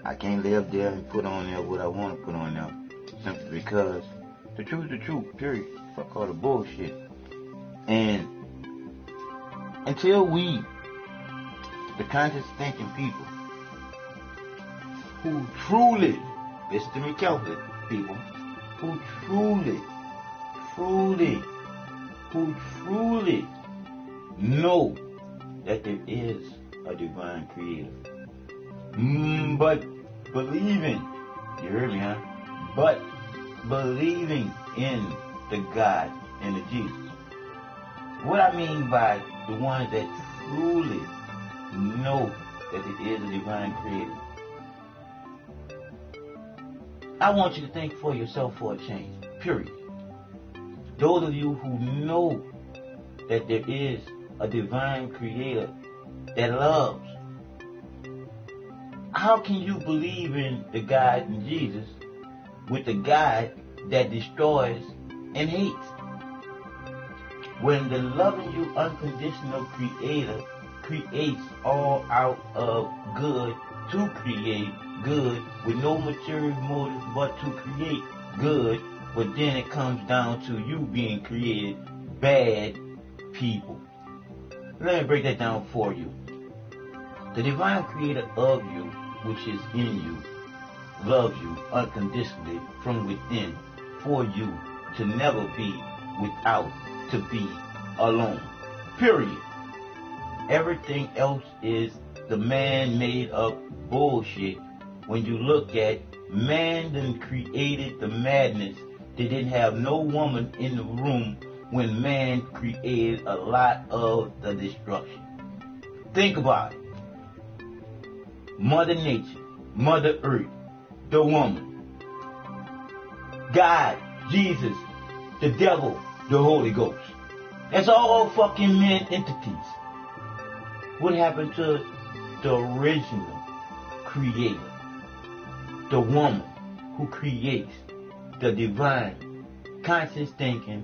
I can't live there and put on there what I want to put on there. Simply because the truth is the truth, period. Fuck all the bullshit. And until we, the conscious thinking people, who truly, listen to me carefully, people, who truly know that there is a divine creator. But believing, you heard me, huh? But believing in the God and the Jesus. What I mean by the ones that truly know that there is a divine creator. I want you to think for yourself for a change, period. Those of you who know that there is a divine creator that loves, how can you believe in the God and Jesus with the God that destroys and hates? When the loving you unconditional creator creates all out of good to create good with no material motive but to create good, but then it comes down to you being created bad people. Let me break that down for you. The divine creator of you, which is in you, loves you unconditionally from within for you to never be without, to be alone. Period. Everything else is the man-made up bullshit. When you look at man done created the madness, they didn't have no woman in the room when man created a lot of the destruction. Think about it. Mother Nature, Mother Earth, the woman, God, Jesus, the devil, the Holy Ghost. That's all fucking men entities. What happened to the original creator? The woman who creates the divine, conscious thinking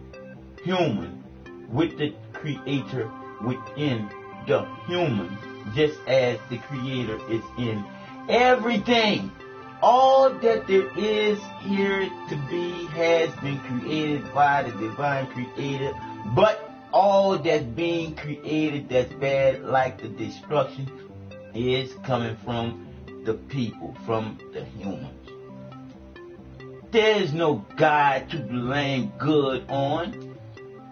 human with the creator within the human, just as the creator is in everything. All that there is here to be has been created by the divine creator, but all that's being created that's bad, like the destruction, is coming from the people, from the humans. There's no God to blame good on.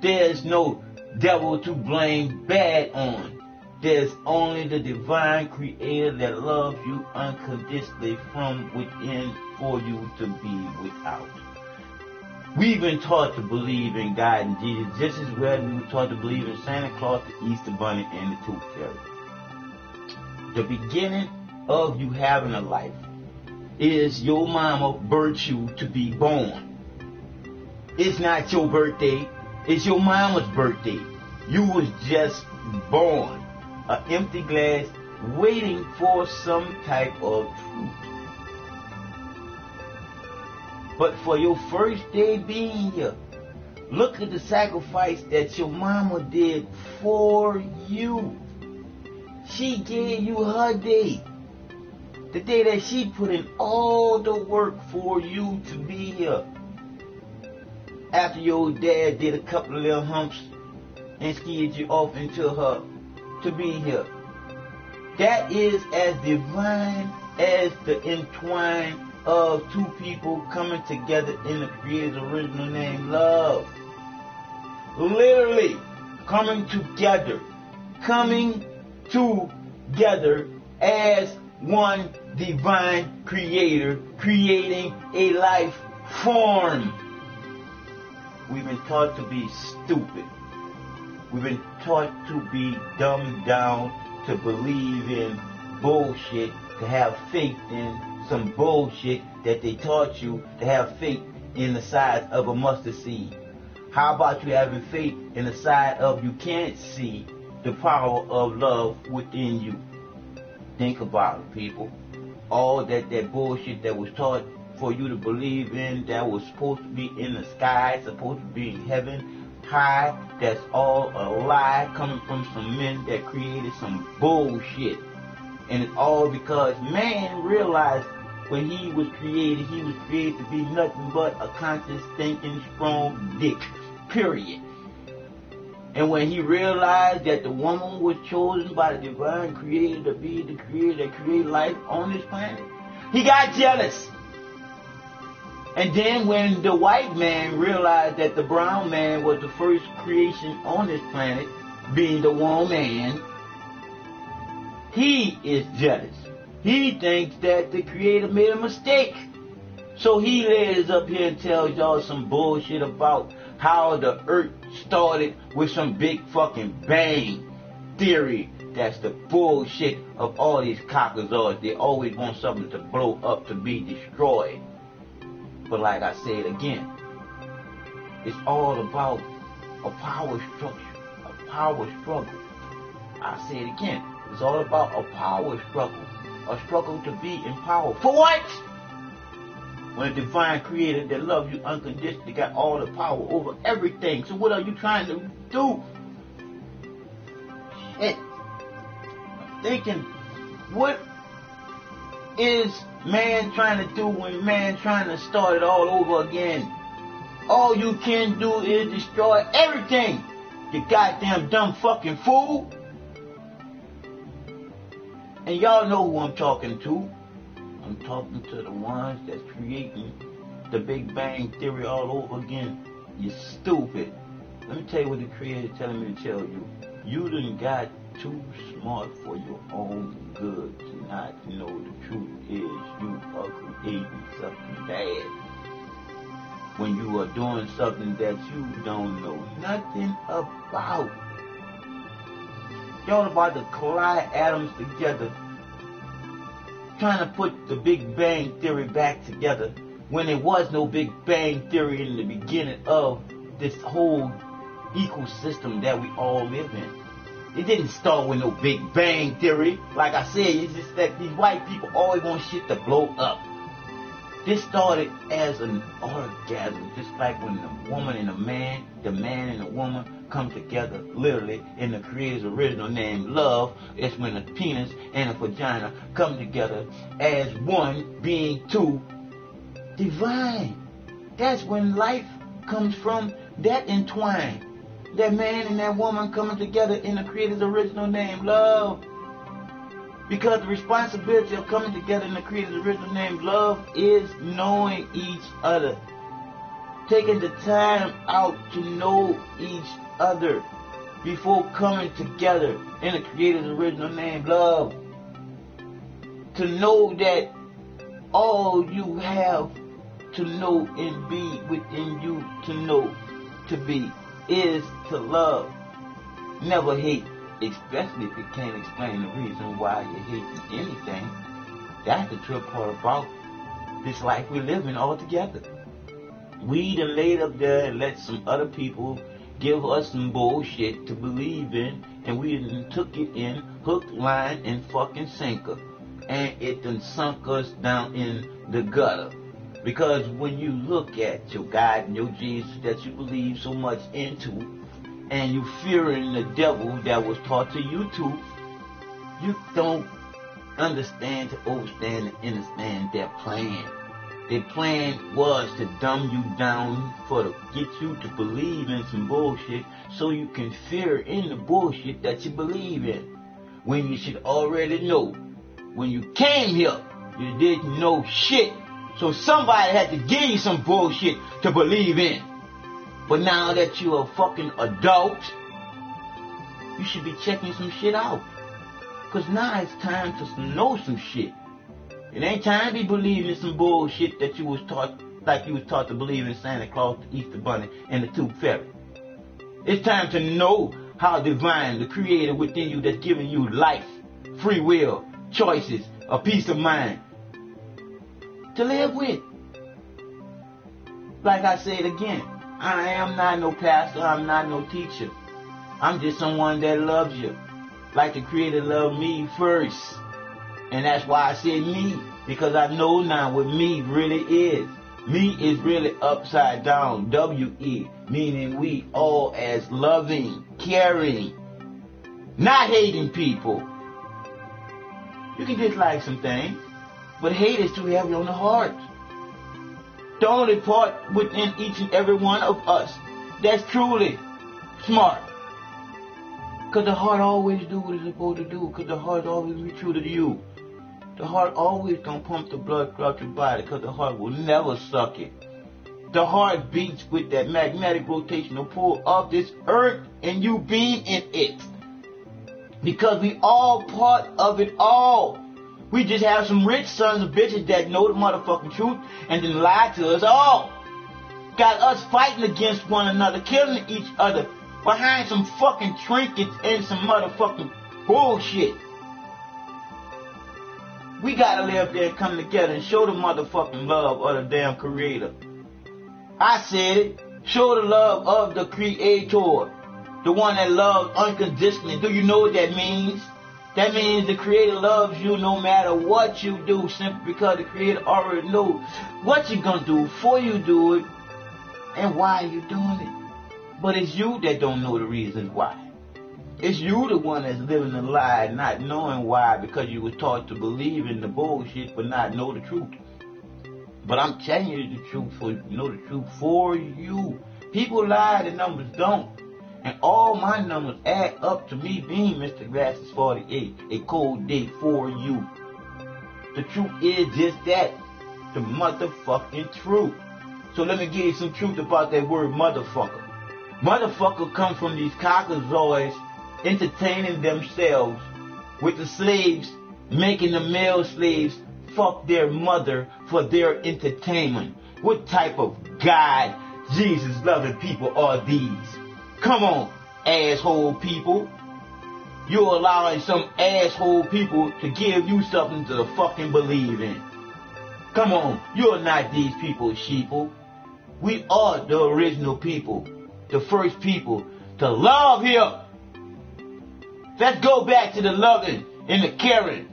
There's no devil to blame bad on. There's only the divine creator that loves you unconditionally from within for you to be without. We've been taught to believe in God and Jesus just as well as we were taught to believe in Santa Claus, the Easter Bunny, and the Tooth Fairy. The beginning of you having a life is your mama birthed you to be born. It's not your birthday, it's your mama's birthday. You was just born, an empty glass waiting for some type of truth. But for your first day being here, look at the sacrifice that your mama did for you. She gave you her day. The day that she put in all the work for you to be here. After your dad did a couple of little humps and skied you off into her to be here. That is as divine as the entwine of two people coming together in the Creator's original name, love. Literally coming together as one divine creator, creating a life form. We've been taught to be stupid. We've been taught to be dumbed down, to believe in bullshit, to have faith in some bullshit that they taught you, to have faith in the size of a mustard seed. How about you having faith in the size of you can't see the power of love within you? Think about it, people. All that bullshit that was taught for you to believe in, that was supposed to be in the sky, supposed to be in heaven, high, that's all a lie coming from some men that created some bullshit. And it's all because man realized when he was created to be nothing but a conscious, thinking, strong dick. Period. And when he realized that the woman was chosen by the divine creator to be the creator that created life on this planet, he got jealous. And then when the white man realized that the brown man was the first creation on this planet, being the woman, he is jealous. He thinks that the creator made a mistake. So he lays up here and tells y'all some bullshit about how the earth started with some big fucking bang theory. That's the bullshit of all these cockazords. They always want something to blow up, to be destroyed. But like I said again, it's all about a power structure, a power struggle. I say it again, it's all about a power struggle, a struggle to be in power. For what? When a divine creator that loves you unconditionally got all the power over everything. So what are you trying to do? Shit. I'm thinking, what is man trying to do when man trying to start it all over again? All you can do is destroy everything. You goddamn dumb fucking fool. And y'all know who I'm talking to. I'm talking to the ones that's creating the Big Bang Theory all over again. You stupid. Let me tell you what the creator telling me to tell you. You done got too smart for your own good to not know the truth is you are creating something bad. When you are doing something that you don't know nothing about. Y'all about to collide atoms together, trying to put the Big Bang Theory back together when there was no Big Bang Theory in the beginning of this whole ecosystem that we all live in. It didn't start with no Big Bang Theory. Like I said, it's just that these white people always want shit to blow up. This started as an orgasm, just like when the woman and the man and the woman come together, literally, in the creator's original name, love. It's when the penis and the vagina come together as one, being two, divine. That's when life comes from that entwine. That man and that woman coming together in the creator's original name, love. Because the responsibility of coming together in the creator's original name, love, is knowing each other. Taking the time out to know each other before coming together in the creator's original name, love. To know that all you have to know and be within you to know to be is to love. Never hate. Especially if you can't explain the reason why you're hating anything. That's the trip part about this life we're living altogether. We done laid up there and let some other people give us some bullshit to believe in, and we done took it in hook, line, and fucking sinker. And it done sunk us down in the gutter. Because when you look at your God and your Jesus that you believe so much into, and you fearing the devil that was taught to you too, you don't understand, to overstand, and understand their plan. Their plan was to dumb you down to get you to believe in some bullshit so you can fear in the bullshit that you believe in. When you should already know. When you came here, you didn't know shit. So somebody had to give you some bullshit to believe in. But now that you're a fucking adult, you should be checking some shit out. Because now it's time to know some shit. It ain't time to be believing in some bullshit that you was taught, like you was taught to believe in Santa Claus, the Easter Bunny, and the Tooth Fairy. It's time to know how divine, the creator within you that's giving you life, free will, choices, a peace of mind to live with. Like I said again, I am not no pastor, I'm not no teacher. I'm just someone that loves you. Like the Creator loved me first. And that's why I said me. Because I know now what me really is. Me is really upside down. W-E. Meaning we all as loving, caring, not hating people. You can dislike some things. But hate is too heavy on the heart. The only part within each and every one of us that's truly smart. Because the heart always do what it's supposed to do. Because the heart always be true to you. The heart always gonna pump the blood throughout your body. Because the heart will never suck it. The heart beats with that magnetic rotational pull of this earth and you being in it. Because we all part of it all. We just have some rich sons of bitches that know the motherfucking truth and then lie to us all. Got us fighting against one another, killing each other behind some fucking trinkets and some motherfucking bullshit. We gotta live there and come together and show the motherfucking love of the damn creator. I said it. Show the love of the creator. The one that loves unconditionally. Do you know what that means? That means the creator loves you no matter what you do, simply because the creator already knows what you're gonna do before you do it and why you're doing it. But it's you that don't know the reasons why. It's you the one that's living a lie, not knowing why, because you were taught to believe in the bullshit but not know the truth. But I'm telling you the truth for you know the truth for you. People lie, the numbers don't. And all my numbers add up to me being Mr. Grasses 48, a cold date for you. The truth is just that, the motherfucking truth. So let me give you some truth about that word motherfucker. Motherfucker comes from these cockazoids entertaining themselves with the slaves, making the male slaves fuck their mother for their entertainment. What type of God, Jesus loving people are these? Come on, asshole people. You're allowing some asshole people to give you something to fucking believe in. Come on, you're not these people, sheeple. We are the original people, the first people to love here. Let's go back to the loving and the caring,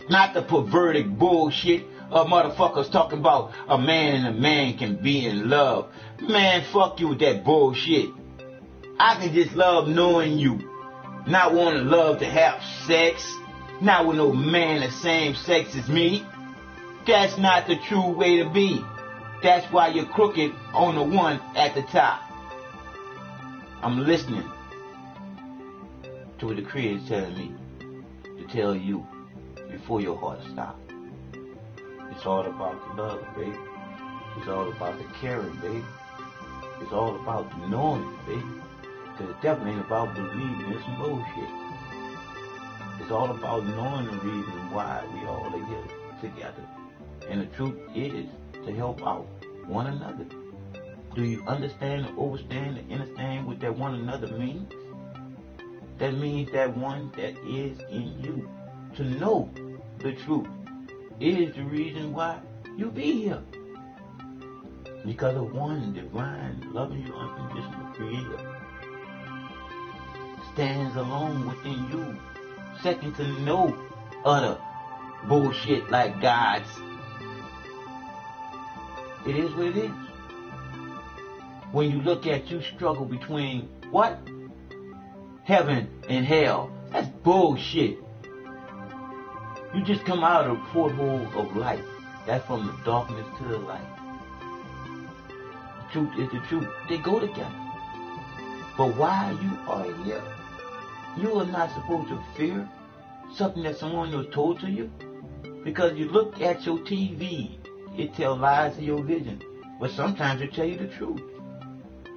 not the perverted bullshit of motherfuckers talking about a man and a man can be in love. Man, fuck you with that bullshit. I can just love knowing you, not want to love to have sex, not with no man the same sex as me. That's not the true way to be. That's why you're crooked on the one at the top. I'm listening to what the Creator's telling me to tell you before your heart stops. It's all about the love, baby. It's all about the caring, baby. It's all about the knowing, baby. Because it definitely ain't about believing in some bullshit. It's all about knowing the reason why we all are here together. And the truth is to help out one another. Do you understand or understand and understand what that one another means? That means that one that is in you. To know the truth is the reason why you be here. Because of one divine, loving you, unconditional creator stands alone within you, second to no other bullshit like God's. It is what it is. When you look at you struggle between what? Heaven and hell. That's bullshit. You just come out of the porthole of life. That's from the darkness to the light. The truth is the truth. They go together. But while you are here, you are not supposed to fear something that someone was told to you. Because you look at your TV, it tells lies to your vision. But sometimes it tells you the truth.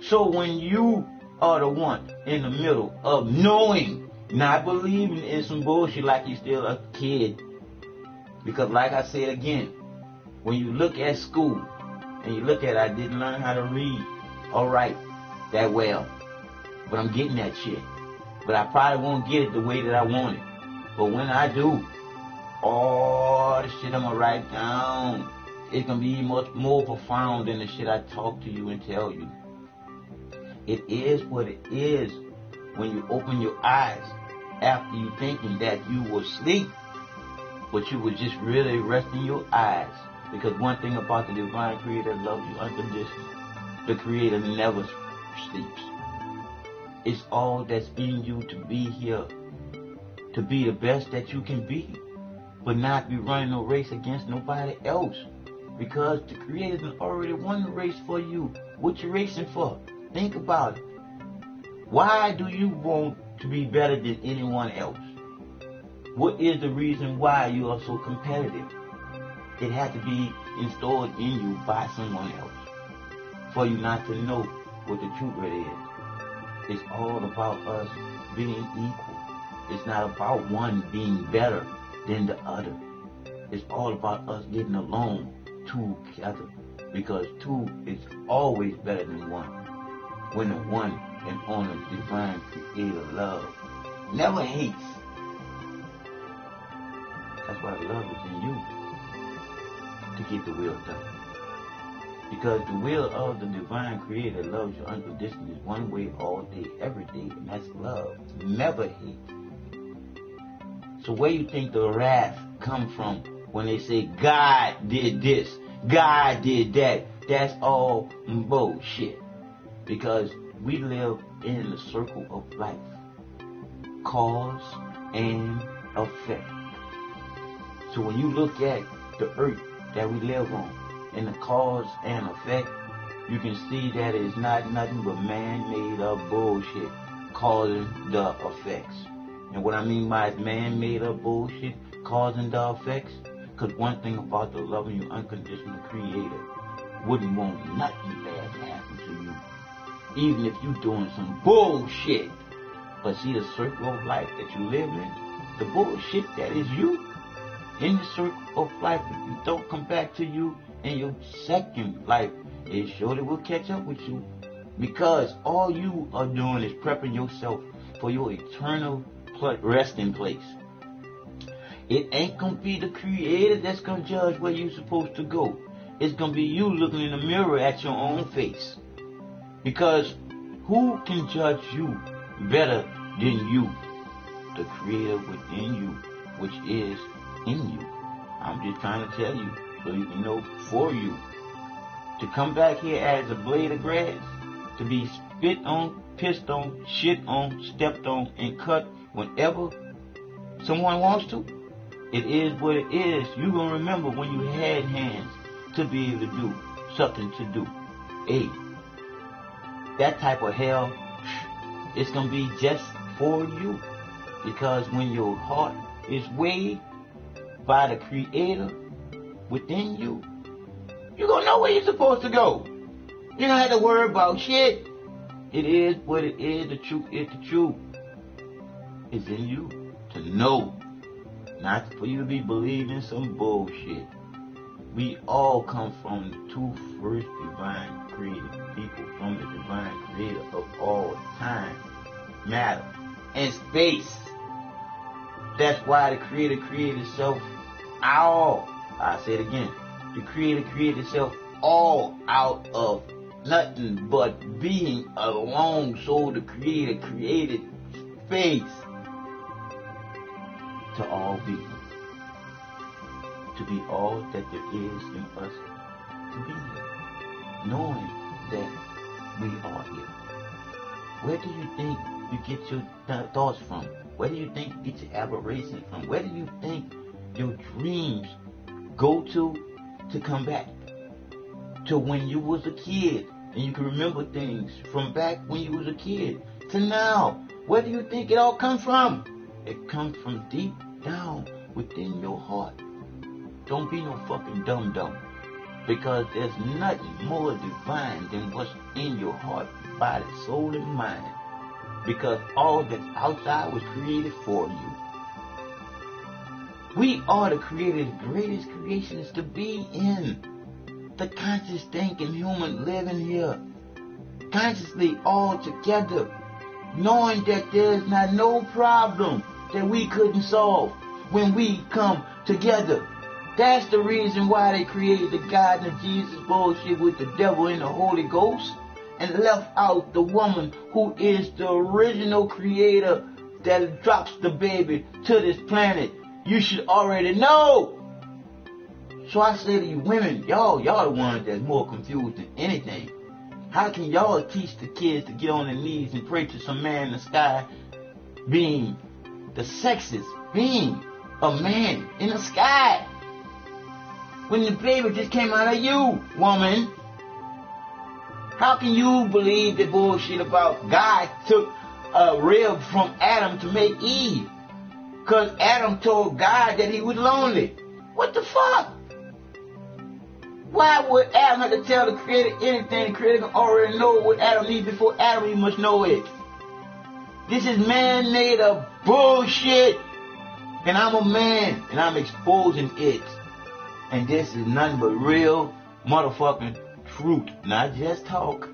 So when you are the one in the middle of knowing, not believing in some bullshit like you're still a kid. Because like I said again, when you look at school and you look at I didn't learn how to read, alright, that well. But I'm getting that shit. But I probably won't get it the way that I want it. But when I do, all the shit I'm going to write down, it's going to be much more profound than the shit I talk to you and tell you. It is what it is when you open your eyes after you thinking that you were asleep, but you were just really resting your eyes. Because one thing about the divine creator loves you unconditionally. The creator never sleeps. It's all that's in you to be here, to be the best that you can be. but not be running a race against nobody else. Because the Creator done already won the race for you. What you racing for? Think about it. Why do you want to be better than anyone else? What is the reason why you are so competitive? It had to be installed in you by someone else for you not to know what the truth really is. It's all about us being equal. It's not about one being better than the other. It's all about us getting along together, because two is always better than one. When the one and only divine creator love never hates. That's why love is in you, to get the will done. Because the will of the divine creator loves you unconditionally one way all day, every day, and that's love. Never hate. So where you think the wrath come from when they say God did this, God did that? That's all bullshit. Because we live in the circle of life. Cause and effect. So when you look at the earth that we live on, and the cause and effect, you can see that it's not nothing but man-made up bullshit causing the effects. And what I mean by man-made up bullshit causing the effects, because one thing about the loving you unconditional creator wouldn't want nothing bad to happen to you, even if you doing some bullshit. But see the circle of life that you live in, the bullshit that is you, in the circle of life, if you don't come back to you in your second life, it surely will catch up with you. Because all you are doing is prepping yourself for your eternal resting place. It ain't gonna be the creator that's gonna judge where you're supposed to go. It's gonna be you looking in the mirror at your own face. Because who can judge you better than you? The creator within you, which is in you. I'm just trying to tell you so you can know for you. To come back here as a blade of grass, to be spit on, pissed on, shit on, stepped on, and cut whenever someone wants to, it is what it is. You're going to remember when you had hands to be able to do something to do. Hey, that type of hell, it's going to be just for you. Because when your heart is weighed by the creator within you, you're going to know where you're supposed to go. You don't have to worry about shit. It is what it is. The truth is the truth. It's in you to know. Not for you to be believing some bullshit. We all come from the two first divine created people, from the divine creator of all time, matter, and space. That's why the creator created itself all. I say it again. The creator created itself all out of nothing but being alone. So the creator created space to all beings, to be all that there is in us to be here, knowing that we are here. Where do you think you get your thoughts from? Where do you think you get your aberration from? Where do you think your dreams go to come back? To when you was a kid and you can remember things from back when you was a kid to now. Where do you think it all comes from? It comes from deep down within your heart. Don't be no fucking dum-dum. Because there's nothing more divine than what's in your heart, body, soul, and mind. Because all that's outside was created for you. We are the creator's greatest creation is to be in. The conscious thinking human living here. Consciously all together. Knowing that there's not no problem that we couldn't solve when we come together. That's the reason why they created the God and Jesus bullshit with the devil and the Holy Ghost and left out the woman who is the original creator that drops the baby to this planet. You should already know. So I say to you women, y'all the ones that's more confused than anything. How can y'all teach the kids to get on their knees and pray to some man in the sky being, the sexist being, a man in the sky. When the baby just came out of you, woman. How can you believe the bullshit about God took a rib from Adam to make Eve? Because Adam told God that he was lonely. What the fuck? Why would Adam have to tell the Creator anything? The Creator already know what Adam needs before Adam even must know it. This is man-made of bullshit. And I'm a man, and I'm exposing it. And this is nothing but real motherfucking truth, not just talk.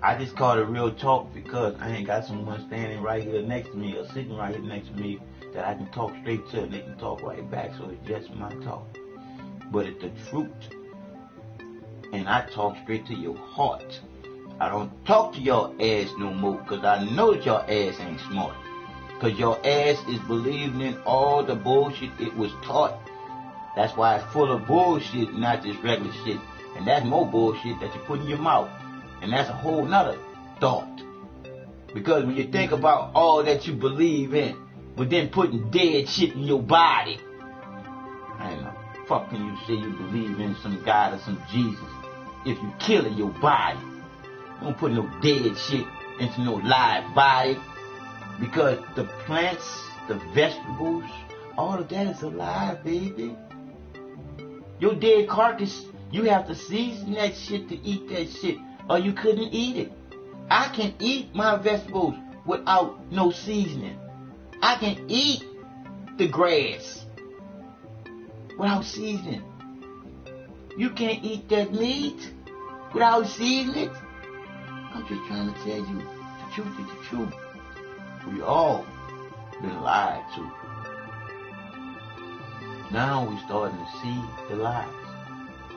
I just call it real talk because I ain't got someone standing right here next to me or sitting right here next to me that I can talk straight to and they can talk right back, so it's just my talk. But it's the truth. And I talk straight to your heart. I don't talk to your ass no more because I know that your ass ain't smart. Because your ass is believing in all the bullshit it was taught. That's why it's full of bullshit, not just regular shit. And that's more bullshit that you put in your mouth. And that's a whole nother thought. Because when you think about all that you believe in, but then putting dead shit in your body, I ain't know. Fuck can you say you believe in some God or some Jesus if you killing your body? You don't put no dead shit into no live body. Because the plants, the vegetables, all of that is alive, baby. Your dead carcass, you have to season that shit to eat that shit, or you couldn't eat it. I can eat my vegetables without no seasoning. I can eat the grass without seasoning. You can't eat that meat without seasoning it. I'm just trying to tell you, the truth is the truth. We all been lied to. Now we starting to see the lies.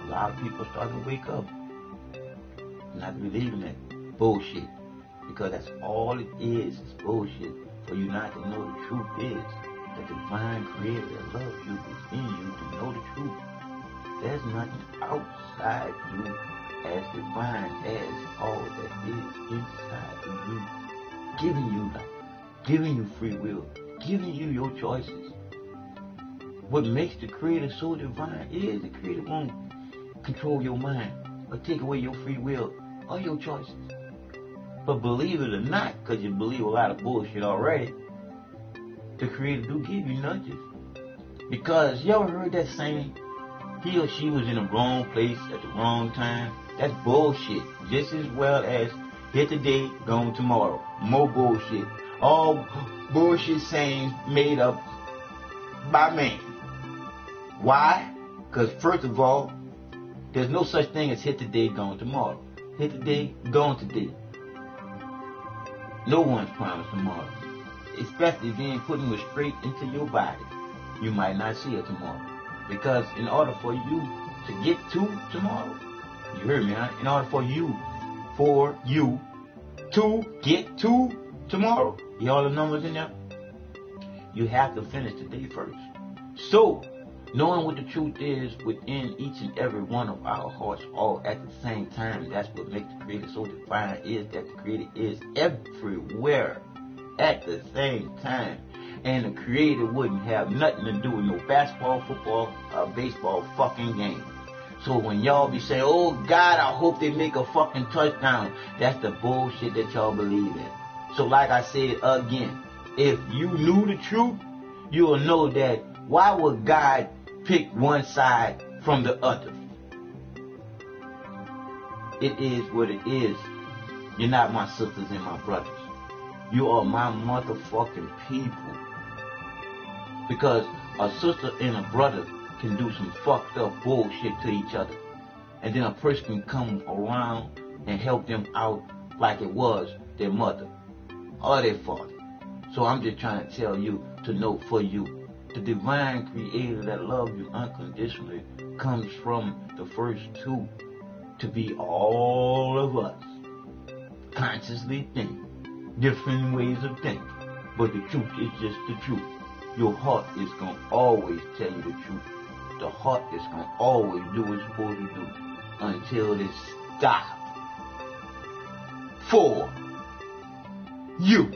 A lot of people starting to wake up, not believing that bullshit, because that's all it is bullshit. For you not to know the truth is the divine Creator that loves you is in you to know the truth. There's nothing outside you as divine as all that is inside of you, giving you life, giving you free will, giving you your choices. What makes the Creator so divine is the Creator won't control your mind or take away your free will or your choices. But believe it or not, because you believe a lot of bullshit already, the Creator do give you nudges. Because you ever heard that saying, he or she was in the wrong place at the wrong time? That's bullshit. Just as well as here today, gone tomorrow. More bullshit. All bullshit sayings made up by man. Why? Because first of all, there's no such thing as here today, gone tomorrow. Here today, gone today. No one's promised tomorrow. Especially if you ain't putting it straight into your body. You might not see it tomorrow. Because in order for you to get to tomorrow, you heard me, huh? In order for you to get to tomorrow, you all the numbers in there? You have to finish today first. So, knowing what the truth is within each and every one of our hearts all at the same time, that's what makes the Creator so divine, is that the Creator is everywhere at the same time. And the Creator wouldn't have nothing to do with no basketball, football, or baseball fucking game. So when y'all be saying, oh God, I hope they make a fucking touchdown, that's the bullshit that y'all believe in. So like I said again, if you knew the truth, you will know that why would God pick one side from the other? It is what it is. You're not my sisters and my brothers. You are my motherfucking people. Because a sister and a brother can do some fucked up bullshit to each other. And then a person can come around and help them out like it was their mother or their father. So I'm just trying to tell you to know for you, the divine Creator that loves you unconditionally comes from the first two to be all of us. Consciously think, different ways of thinking, but the truth is just the truth. Your heart is going to always tell you the truth. The heart is going to always do what it's supposed to do until it stops for you.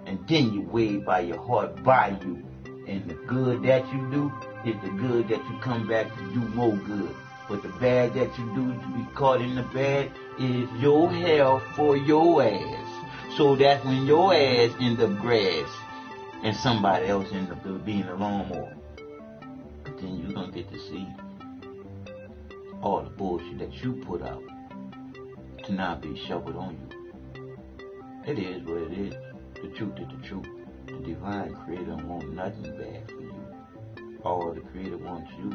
And then you weigh by your heart by you. And the good that you do is the good that you come back to do more good. But the bad that you do to be caught in the bad is your hell for your ass. So that's when your ass end up grass and somebody else end up being a lawnmower. But then you're gonna get to see all the bullshit that you put out to not be shoveled on you. It is what it is. The truth is the truth. The divine creator don't want nothing bad for you. All the creator wants you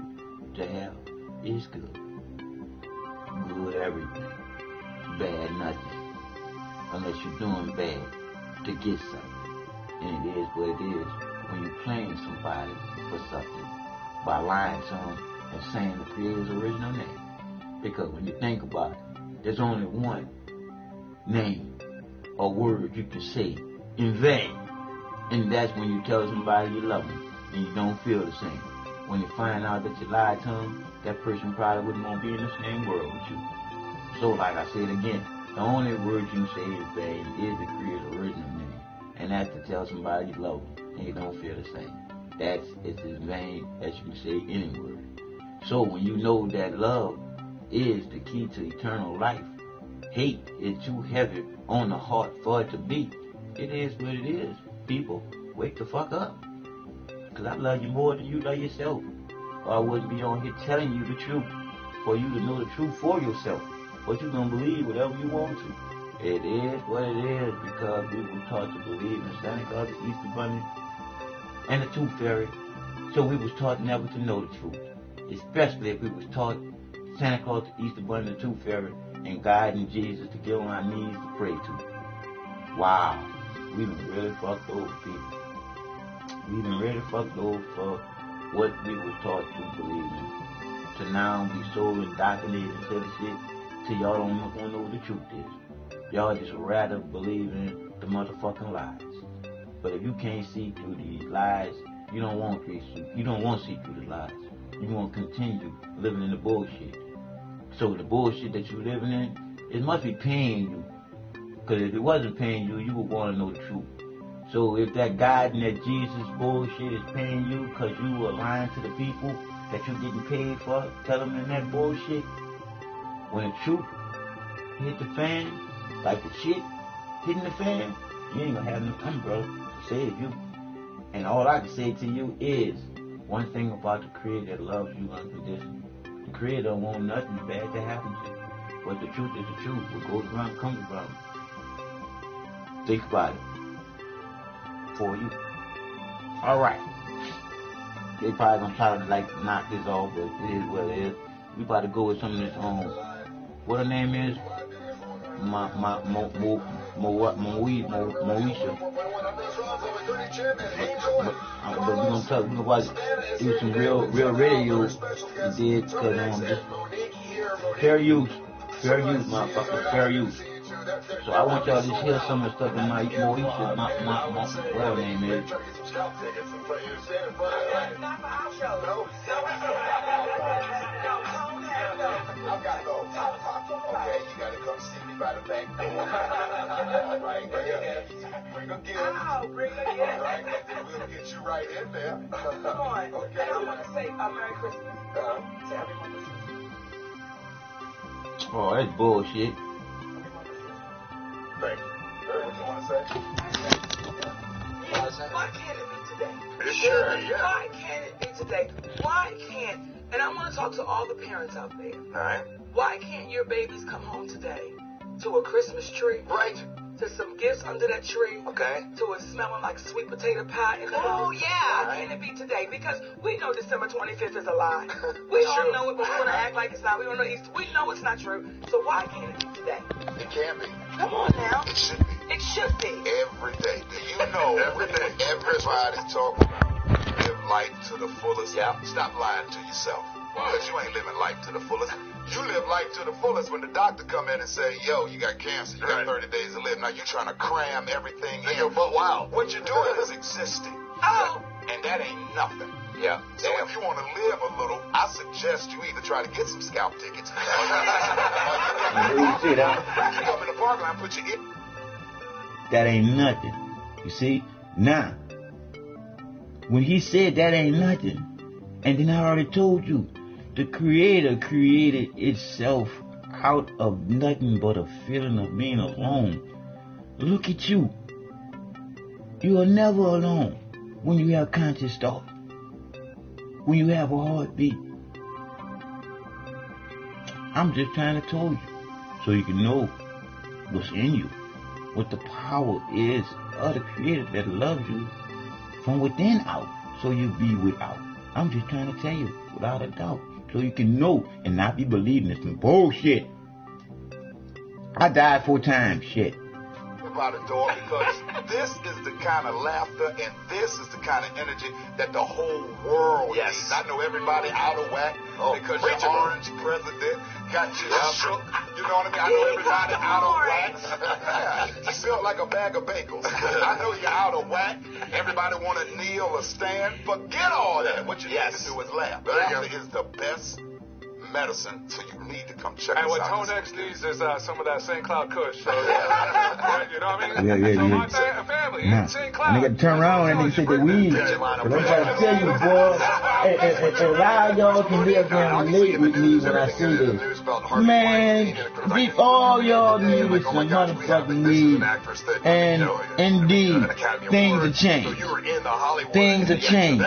to have is good. Good everything. Bad nothing. Unless you're doing bad to get something. And it is what it is when you're playing somebody for something by lying to them and saying the creator's original name. Because when you think about it, there's only one name or word you can say in vain. And that's when you tell somebody you love them and you don't feel the same. When you find out that you lied to them, that person probably wouldn't want to be in the same world with you. So like I said again, the only word you can say is vain is the creator's original name. And that's to tell somebody you love them and you don't feel the same. That's as vain as you can say any word. So when you know that love is the key to eternal life, hate is too heavy on the heart for it to beat. It is what it is. People, wake the fuck up. Because I love you more than you love yourself. Or I wouldn't be on here telling you the truth. For you to know the truth for yourself. But you're going to believe whatever you want to. It is what it is because we were taught to believe in Santa Claus, the Easter Bunny, and the Tooth Fairy. So we was taught never to know the truth. Especially if we was taught Santa Claus, the Easter Bunny, the Tooth Fairy, and God and Jesus to get on our knees to pray to. Wow. We done really fucked over people. We done really fucked over for what we were taught to believe in. To now be so indoctrinated into the shit till y'all don't know what the truth is. Y'all just rather believe in the motherfucking lies. But if you can't see through these lies, you don't want to see through the lies. You want to continue living in the bullshit. So the bullshit that you're living in, it must be paying you. Because if it wasn't paying you, you would want to know the truth. So if that God and that Jesus bullshit is paying you because you were lying to the people that you're getting paid for, tell them in that bullshit, when the truth hit the fan, like the shit hitting the fan, you ain't going to have no umbrella to save you. And all I can say to you is, one thing about the Creator that loves you unconditionally. The Creator don't want nothing bad to happen to you. But the truth is the truth. What goes around comes around. Think about it. For you. Alright. They probably gonna try to knock this off, but it is what it is. We about to go with some of this what her name is? Moesha. But we're gonna talk, we're gonna do some real radio you did, cause fair use, motherfucker, fair use. So I want y'all to just hear some of the stuff in my Moesha, whatever her name is. I've got to go. Okay, you got to come see me by the back door. Right there. Bring a gift. Oh, bring a gift. Right, and then we'll get you right in there. Come on. Okay. And I want to say Merry Christmas to everyone listening. Oh, that's bullshit. Thank you. What do you want to say? Why can't it be today? Sure, yeah. Why can't it be today? Why can't, and I want to talk to all the parents out there. All right. Why can't your babies come home today to a Christmas tree? Right. To some gifts under that tree. Okay. To it smelling like sweet potato pie. And oh, yeah. Why can't it be today? Because we know December 25th is a lie. We all know it, but we want to act like it's not. We don't know Easter. We know it's not true. So why can't it be today? It can be. Come on now. It should be. It should be. Every day. Do you know every day everybody's talking about live life to the fullest? Yeah. Stop lying to yourself. Because you ain't living life to the fullest. You live life to the fullest when the doctor come in and say, yo, you got cancer. You got 30 days to live. Now you're trying to cram everything in. But wow. What you're doing is existing. Oh. And that ain't nothing. Yeah. So if you want to live a little, I suggest you either try to get some scalp tickets. Or you come in the parking lot and put your... That ain't nothing. You see? Now, when he said that ain't nothing, and then I already told you, the Creator created itself out of nothing but a feeling of being alone. Look at you. You are never alone when you have conscious thought, when you have a heartbeat. I'm just trying to tell you so you can know what's in you, what the power is of the Creator that loves you from within out, so you be without. I'm just trying to tell you without a doubt, so you can know and not be believing in some bullshit. I died 4 times, shit. About it, dog, because this is the kind of laughter and this is the kind of energy that the whole world needs. I know everybody out of whack because your orange president got you shook. You know what I mean? I know everybody out of whack. Yeah, you feel like a bag of bagels. I know you're out of whack. Everybody want to kneel or stand. Forget all that. What you need to do is laugh. Laughter is the best medicine, so you need to come check us out. And what Tone X needs is some of that St. Cloud Kush. So, you know what I mean? Yeah. So my family, St. Cloud. And they got to turn around and they say they weed. But I'm trying to tell you, boy, and a lot of y'all can be up there and relate with me when I say this. Man, beat all y'all need is some motherfucking weed. And indeed, things have changed. Things have changed.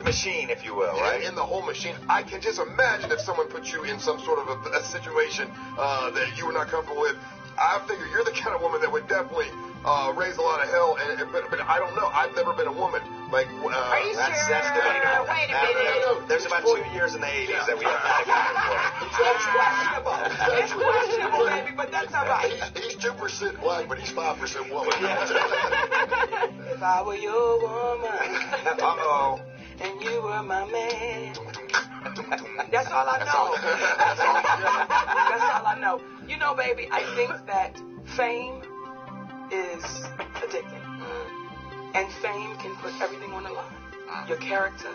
Machine, if you will, right? In the whole machine, I can just imagine if someone put you in some sort of a situation that you were not comfortable with. I figure you're the kind of woman that would definitely raise a lot of hell. But I don't know. I've never been a woman. Like, are you that's sure? debatable. Wait a minute. There's about 2 years in the 80s that we have to take It's questionable, baby, but that's all right. He's 2% black, but he's 5% woman. If I were your woman. Uh-oh. And you were my man. That's all I know. That's all I know. You know, baby, I think that fame is addicting. And fame can put everything on the line. Your character,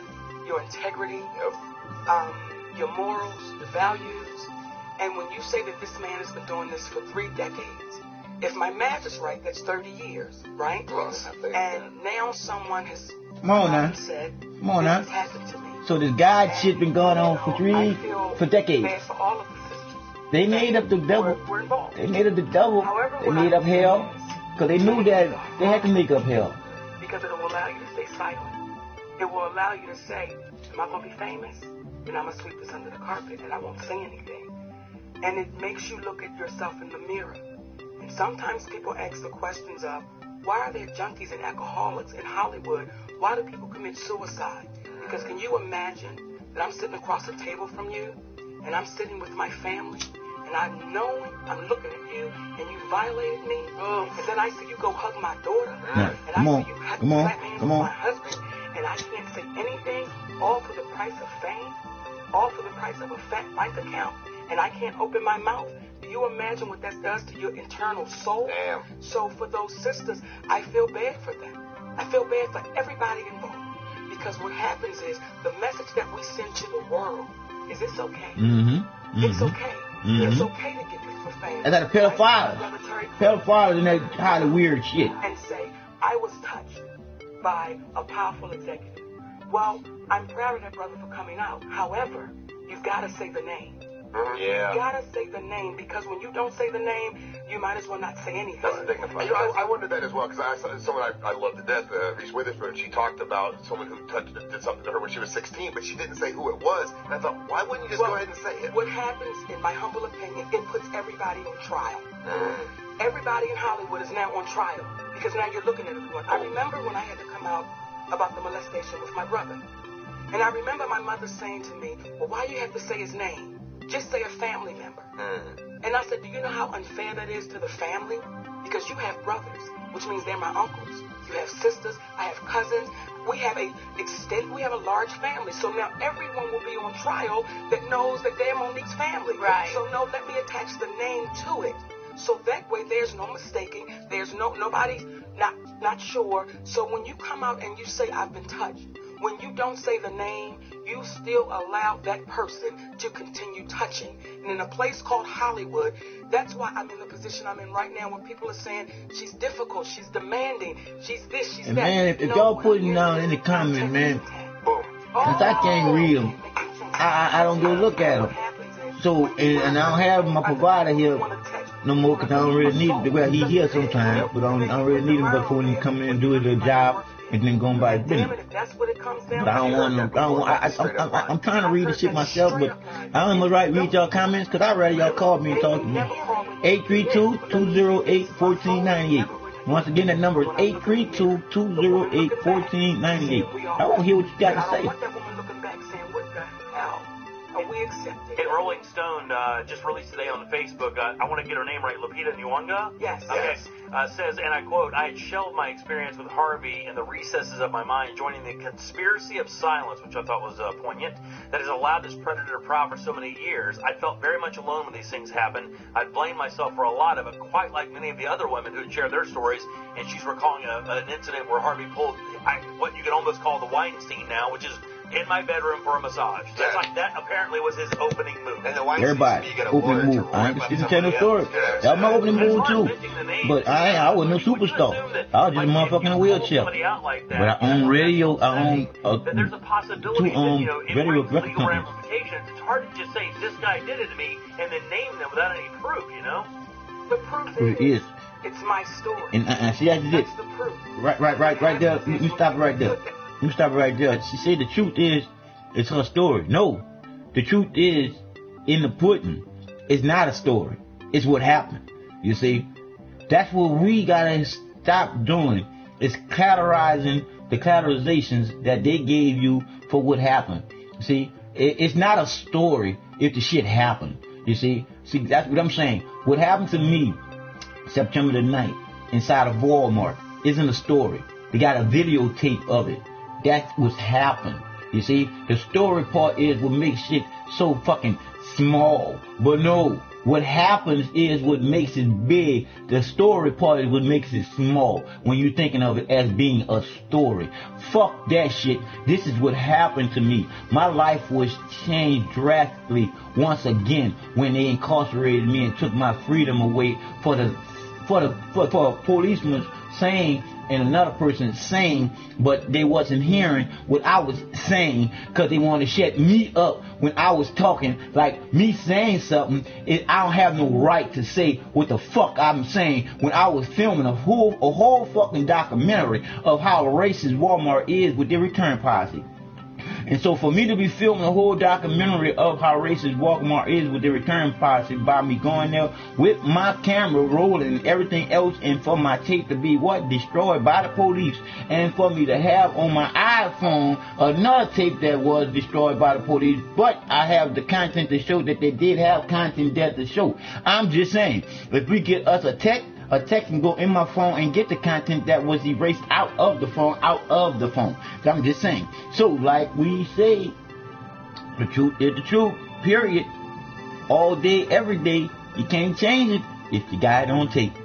your integrity, your morals, your values. And when you say that this man has been doing this for 3 decades, if my math is right, that's 30 years, right? And now someone has said, this has happened to me. So this God shit been going on for decades. Bad for all of the sisters. They made up the devil. We're involved. They made up the devil. They made up hell because they knew that they had to make up hell. Because it will allow you to stay silent. It will allow you to say, am I going to be famous? Then I'm going to sweep this under the carpet and I won't say anything. And it makes you look at yourself in the mirror. And sometimes people ask the questions of, why are there junkies and alcoholics in Hollywood? Why do people commit suicide? Because can you imagine that I'm sitting across the table from you and I'm sitting with my family and I'm looking at you and you violated me and then I see you go hug my daughter and I see you clap hands with my husband and I can't say anything, all for the price of fame, all for the price of a fat bank account, and I can't open my mouth. Do you imagine what that does to your internal soul? Damn. So for those sisters, I feel bad for them. I feel bad for everybody involved. Because what happens is the message that we send to the world is it's okay. It's okay. It's okay to get this for fame. And that a pedophile and that kind of weird shit. And say, I was touched by a powerful executive. Well, I'm proud of that brother for coming out. However, you've got to say the name. Yeah. You gotta say the name, because when you don't say the name, you might as well not say anything. That's dignified. You know, I wondered that as well, because I saw someone I love to death, Reese Witherspoon. She talked about someone who did something to her when she was 16, but she didn't say who it was. And I thought, why wouldn't you just go ahead and say it? What happens, in my humble opinion, it puts everybody on trial. Everybody in Hollywood is now on trial, because now you're looking at everyone. I remember when I had to come out about the molestation with my brother. And I remember my mother saying to me, well, why do you have to say his name? Just say a family member. And I said, do you know how unfair that is to the family? Because you have brothers, which means they're my uncles. You have sisters. I have cousins. We have a large family. So now everyone will be on trial that knows that they're Monique's family. Right. So no, let me attach the name to it. So that way there's no mistaking. There's nobody not sure. So when you come out and you say, I've been touched, When you don't say the name, you still allow that person to continue touching. And in a place called Hollywood, that's why I'm in the position I'm in right now when people are saying she's difficult, she's demanding, she's this, she's And that. man, if y'all putting down in the comments, man, since I can't read them, I don't go look at them. So, and I don't have my provider here no more because I don't really need it. Well, he here sometimes, but I don't really need him but for when he come in and do his little job and then go by his business. But I don't want no, I'm trying to read the shit myself, but I don't know read y'all comments because I'd rather y'all call me and talk to me. 832-208-1498. Once again, that number is 832-208-1498. I want to hear what you got to say. Hey, Rolling Stone just released today on the Facebook. I want to get her name right. Lupita Nyong'o? Yes. Okay. Says, and I quote, I had shelved my experience with Harvey in the recesses of my mind, joining the conspiracy of silence, which I thought was poignant, that has allowed this predator to prowl for so many years. I felt very much alone when these things happened. I blamed myself for a lot of it, quite like many of the other women who had shared their stories. And she's recalling an incident where Harvey pulled what you could almost call the Weinstein now, which is in my bedroom for a massage. That's like that apparently was his opening move. And the Everybody, opening move. I ain't just tell the story. That was my opening move too. But I was no superstar. I was just a motherfucker in a wheelchair. But I own radio. I own there's a possibility that, it radio brings legal ramifications. It's hard to just say this guy did it to me and then name them without any proof. The proof is. It's my story. And see, that's it. The proof. Right there. You stop right there. You stop right there. She said the truth is, it's her story. No, the truth is in the pudding. It's not a story. It's what happened. You see, that's what we gotta stop doing. It's categorizing the categorizations that they gave you for what happened. See, it's not a story if the shit happened. You see, that's what I'm saying. What happened to me September the 9th inside of Walmart isn't a story. They got a videotape of it. That's what's happened. You see, the story part is what makes shit so fucking small. But no, what happens is what makes it big. The story part is what makes it small when you're thinking of it as being a story. Fuck that shit. This is what happened to me. My life was changed drastically once again when they incarcerated me and took my freedom away for a policeman saying and another person saying, but they wasn't hearing what I was saying because they wanted to shut me up when I was talking. Like me saying something, I don't have no right to say what the fuck I'm saying when I was filming a whole fucking documentary of how racist Walmart is with their return policy. And so for me to be filming a whole documentary of how racist Walmart is with the return policy by me going there with my camera rolling and everything else, and for my tape to be destroyed by the police, and for me to have on my iPhone another tape that was destroyed by the police, but I have the content to show that they did have content there to show. I'm just saying, if we get us a text and go in my phone and get the content that was erased out of the phone. I'm just saying. So, like we say, the truth is the truth, period. All day, every day. You can't change it if you got it on tape.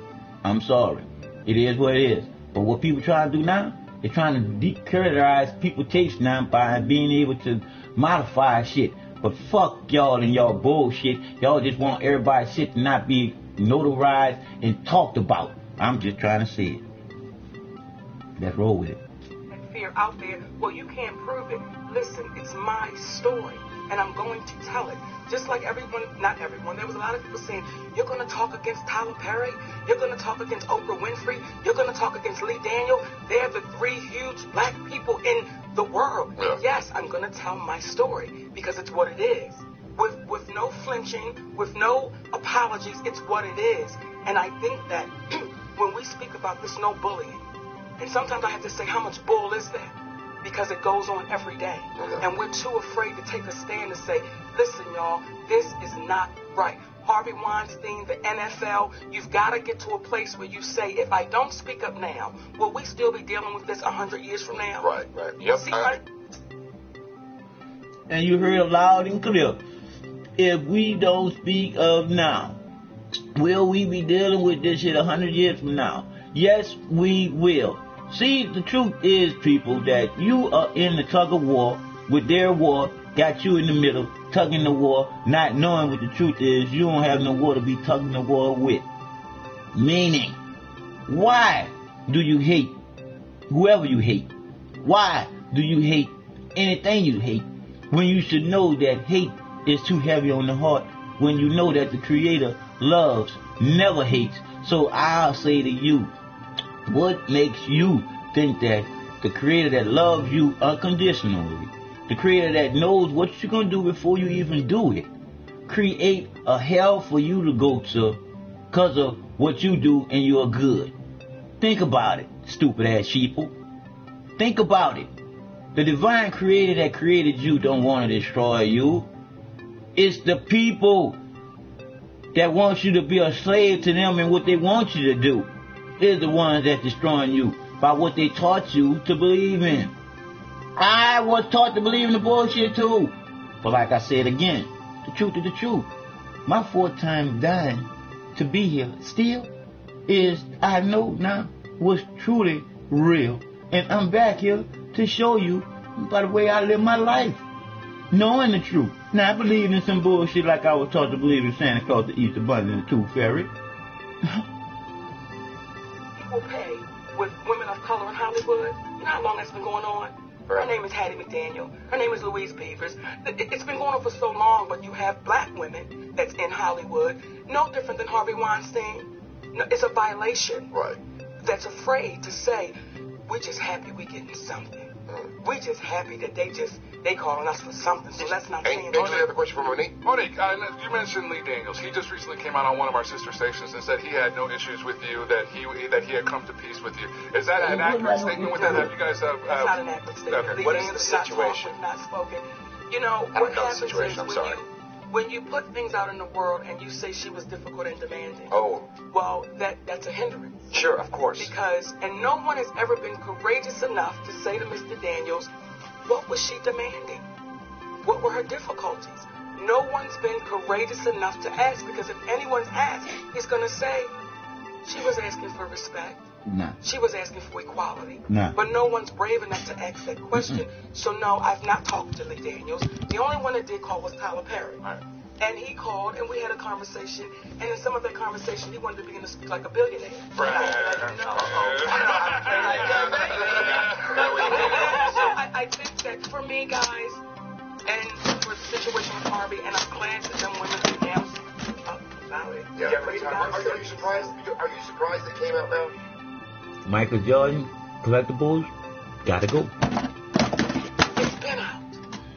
I'm sorry. It is what it is. But what people trying to do now, they're trying to decategorize people's tapes now by being able to modify shit. But fuck y'all and y'all bullshit. Y'all just want everybody's shit to not be notarized and talked about. I'm just trying to say it. Let's roll with it. And fear out there, well, you can't prove it. Listen, it's my story, and I'm going to tell it. Just like not everyone, there was a lot of people saying, you're going to talk against Tyler Perry, you're going to talk against Oprah Winfrey, you're going to talk against Lee Daniel. They're the 3 huge black people in the world. Yeah. Yes, I'm going to tell my story because it's what it is. With no flinching, with no apologies, it's what it is. And I think that when we speak about this no bullying, and sometimes I have to say, how much bull is that? Because it goes on every day. And we're too afraid to take a stand and say, listen, y'all, this is not right. Harvey Weinstein, the NFL, you've got to get to a place where you say, if I don't speak up now, will we still be dealing with this 100 years from now? Right. Yep. See, and you heard loud and clear. If we don't speak up now, will we be dealing with this shit 100 years from now? Yes, we will. See, the truth is, people, that you are in the tug of war with their war, got you in the middle, tugging the war, not knowing what the truth is. You don't have no war to be tugging the war with. Meaning, why do you hate whoever you hate? Why do you hate anything you hate when you should know that hate is too heavy on the heart, when you know that the Creator loves, never hates? So I'll say to you, what makes you think that the Creator that loves you unconditionally, the Creator that knows what you're going to do before you even do it, create a hell for you to go to because of what you do and you're good? Think about it, stupid ass sheeple. Think about it. The divine Creator that created you don't want to destroy you. It's the people that want you to be a slave to them and what they want you to do. They're the ones that's destroying you by what they taught you to believe in. I was taught to believe in the bullshit too. But like I said again, the truth is the truth. My fourth time dying to be here still is, I know now, was truly real. And I'm back here to show you by the way I live my life, knowing the truth. Now I believe in some bullshit like I was taught to believe in Santa Claus, the Easter Bunny, and the Tooth Fairy. People pay with women of color in Hollywood. You know how long that's been going on? Her name is Hattie McDaniel. Her name is Louise Beavers. It's been going on for so long, but you have black women that's in Hollywood. No different than Harvey Weinstein. No, it's a violation. Right. That's afraid to say, we're just happy we're getting something. We're just happy that they calling us for something, so let's not say it. Angel, you have a question for Monique? Monique, you mentioned Lee Daniels. He just recently came out on one of our sister stations and said he had no issues with you, that he had come to peace with you. Is that an accurate statement with that? Have you guys That's not an accurate statement. Okay. Lee What Daniels is the not talked, situation? not spoken. You know, I what don't know the happens situation, I'm is sorry. when you put things out in the world and you say she was difficult and demanding, Oh, well, that's a hindrance. sure, of course. Because, and no one has ever been courageous enough to say to Mr. Daniels, what was she demanding? What were her difficulties? No one's been courageous enough to ask, because if anyone's asked, he's going to say, she was asking for respect. Nah. She was asking for equality. Nah. But no one's brave enough to ask that question. So no, I've not talked to Lee Daniels. The only one that did call was Tyler Perry. Right. And he called, and we had a conversation. And in some of that conversation, he wanted to be in the street like a billionaire. Right. And I was like, no. So I think that for me, guys, and for the situation with Harvey, and I'm glad that them women announced about it. Yeah. Are you surprised? Are you surprised it came out now? Michael Jordan, collectibles, gotta go. It's been out.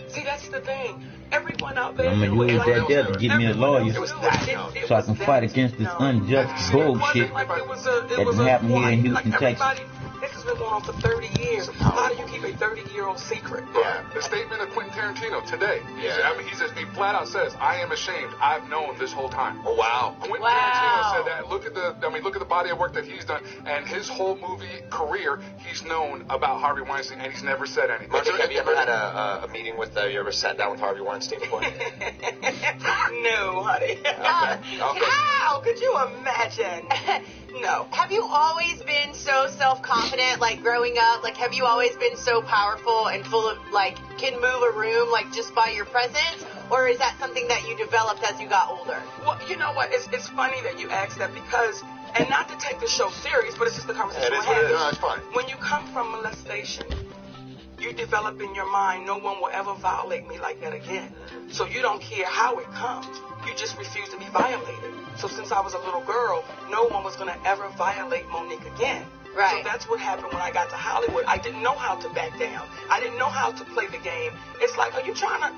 See, that's the thing. Everyone out there. I'm gonna use that there to get me a lawyer so I can fight against this unjust bullshit that done happened here in Houston, Texas. This has been going on for 30 years. How do you keep a 30-year-old secret? Yeah, the statement of Quentin Tarantino today. Yeah. He flat out says, "I am ashamed. I've known this whole time." Oh, wow. Quentin Tarantino said that. Look at the body of work that he's done, and his whole movie career, he's known about Harvey Weinstein, and he's never said anything. Monique, have you ever had a meeting with, you ever sat down with Harvey Weinstein before? No, honey. Okay. How could you imagine? No. Have you always been so self-confident, like growing up? Like, have you always been so powerful and full of, like, can move a room, like, just by your presence? Or is that something that you developed as you got older? Well, you know what? It's funny that you asked that because, and not to take the show serious, but it's just the conversation It we're is what it having. is. No, it's fine. When you come from molestation, you develop in your mind, no one will ever violate me like that again. So you don't care how it comes. You just refuse to be violated. So since I was a little girl, no one was going to ever violate Monique again. Right. So that's what happened when I got to Hollywood. I didn't know how to back down. I didn't know how to play the game. It's like, are you trying to...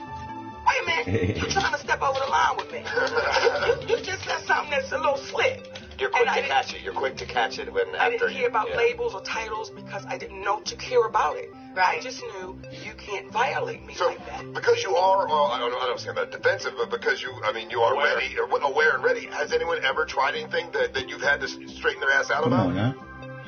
Wait a minute. You're trying to step over the line with me. You just said something that's a little slick. You're quick to catch it. You're quick to catch it when I after didn't hear about yeah. labels or titles because I didn't know to care about it. Right. I just knew you can't violate me So, like that. because you are, I don't say that defensive, but because you are Aware. ready, or aware and ready, has anyone ever tried anything that you've had to straighten their ass out Come about? on now.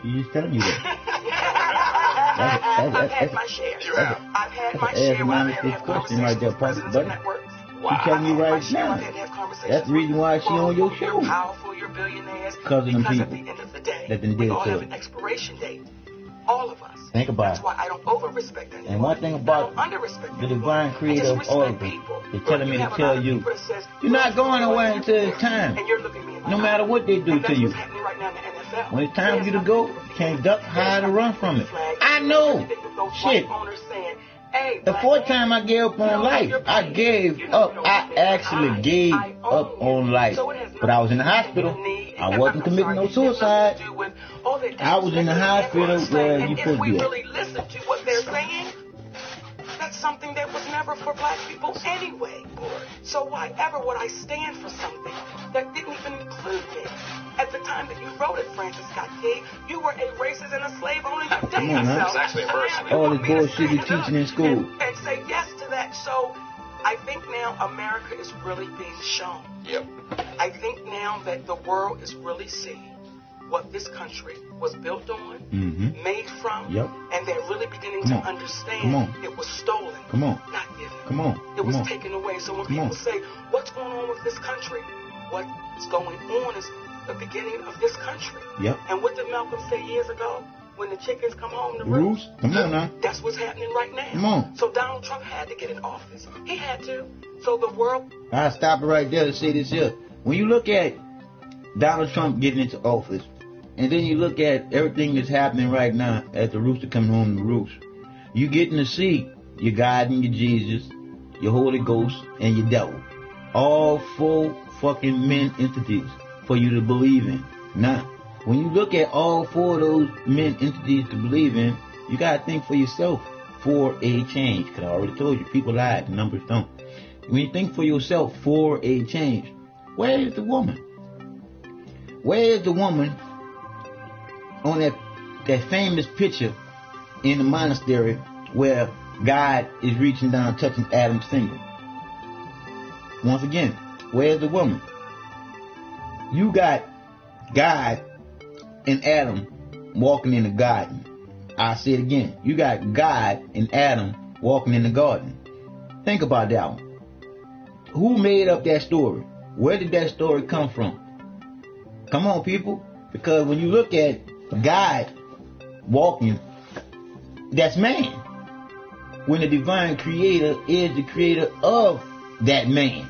She just telling you that. I've had my share. You have. I've had my That's share an where I've honest had to have question right there, conversations with presidents buddy. of networks. She telling you right now. I've had to have conversations That's the reason why she on your show. You're powerful, you're billionaires. Because of them Because at people the end of the day, that done we did all to have her. an expiration date. All of us. Think about That's it. why I don't over-respect anyone. And one thing I about don't under-respect the anyone. divine I creator just of respect all of us people. is telling me You to have a tell lot of you, people that says, you're not going away until it's time. and you're looking me in my No eye. matter what they do And to that's you. what's happening right now in the NFL. When it's time It for you has to go, nothing to do with can't you. duck, It hide, has or run nothing from to it. do with flag. I know. Everything with those Shit. white owners saying, hey, The black fourth man, time I gave up on life, I gave up. I actually gave up on life. But I was in the hospital. I wasn't committing no suicide. I was in the hospital where you and supposed if to we be at. really listen to what they're saying, that's something that was never for black people anyway. So why ever would I stand for something that didn't even include me? At the time that you wrote it, Francis Scott Key, you were a racist and a slave owner. You did on, huh? yourself. It's actually a verse. And you All want the me to bullshit you're stand up teaching in school. and say yes to that. So I think now America is really being shown. Yep. I think now that the world is really seeing what this country was built on, made from, Yep. and they're really beginning Come to on. understand Come on. it was stolen, Come on. not given. Come on. It Come was on. taken away. So when Come people on. say, what's going on with this country? What's going on is the beginning of this country. Yep. And what did Malcolm say years ago? When the chickens come home to Roost? Come on now. that's what's happening right now. Come on. So Donald Trump had to get in office. He had to. So the world. I'll stop it right there to say this here. When you look at Donald Trump getting into office, and then you look at everything that's happening right now as the rooster coming home to roost, you getting to see your God and your Jesus, your Holy Ghost, and your devil. All 4 fucking men entities for you to believe in. Now, when you look at all 4 of those men entities to believe in, you got to think for yourself for a change. Because I already told you, people lie, the numbers don't. When you think for yourself for a change, where is the woman? Where is the woman on that famous picture in the monastery where God is reaching down, touching Adam's finger? Once again, where's the woman? You got God and Adam walking in the garden. I'll say it again. You got God and Adam walking in the garden. Think about that one. Who made up that story? Where did that story come from? Come on, people. Because when you look at God walking, that's man. When the divine creator is the creator of that man.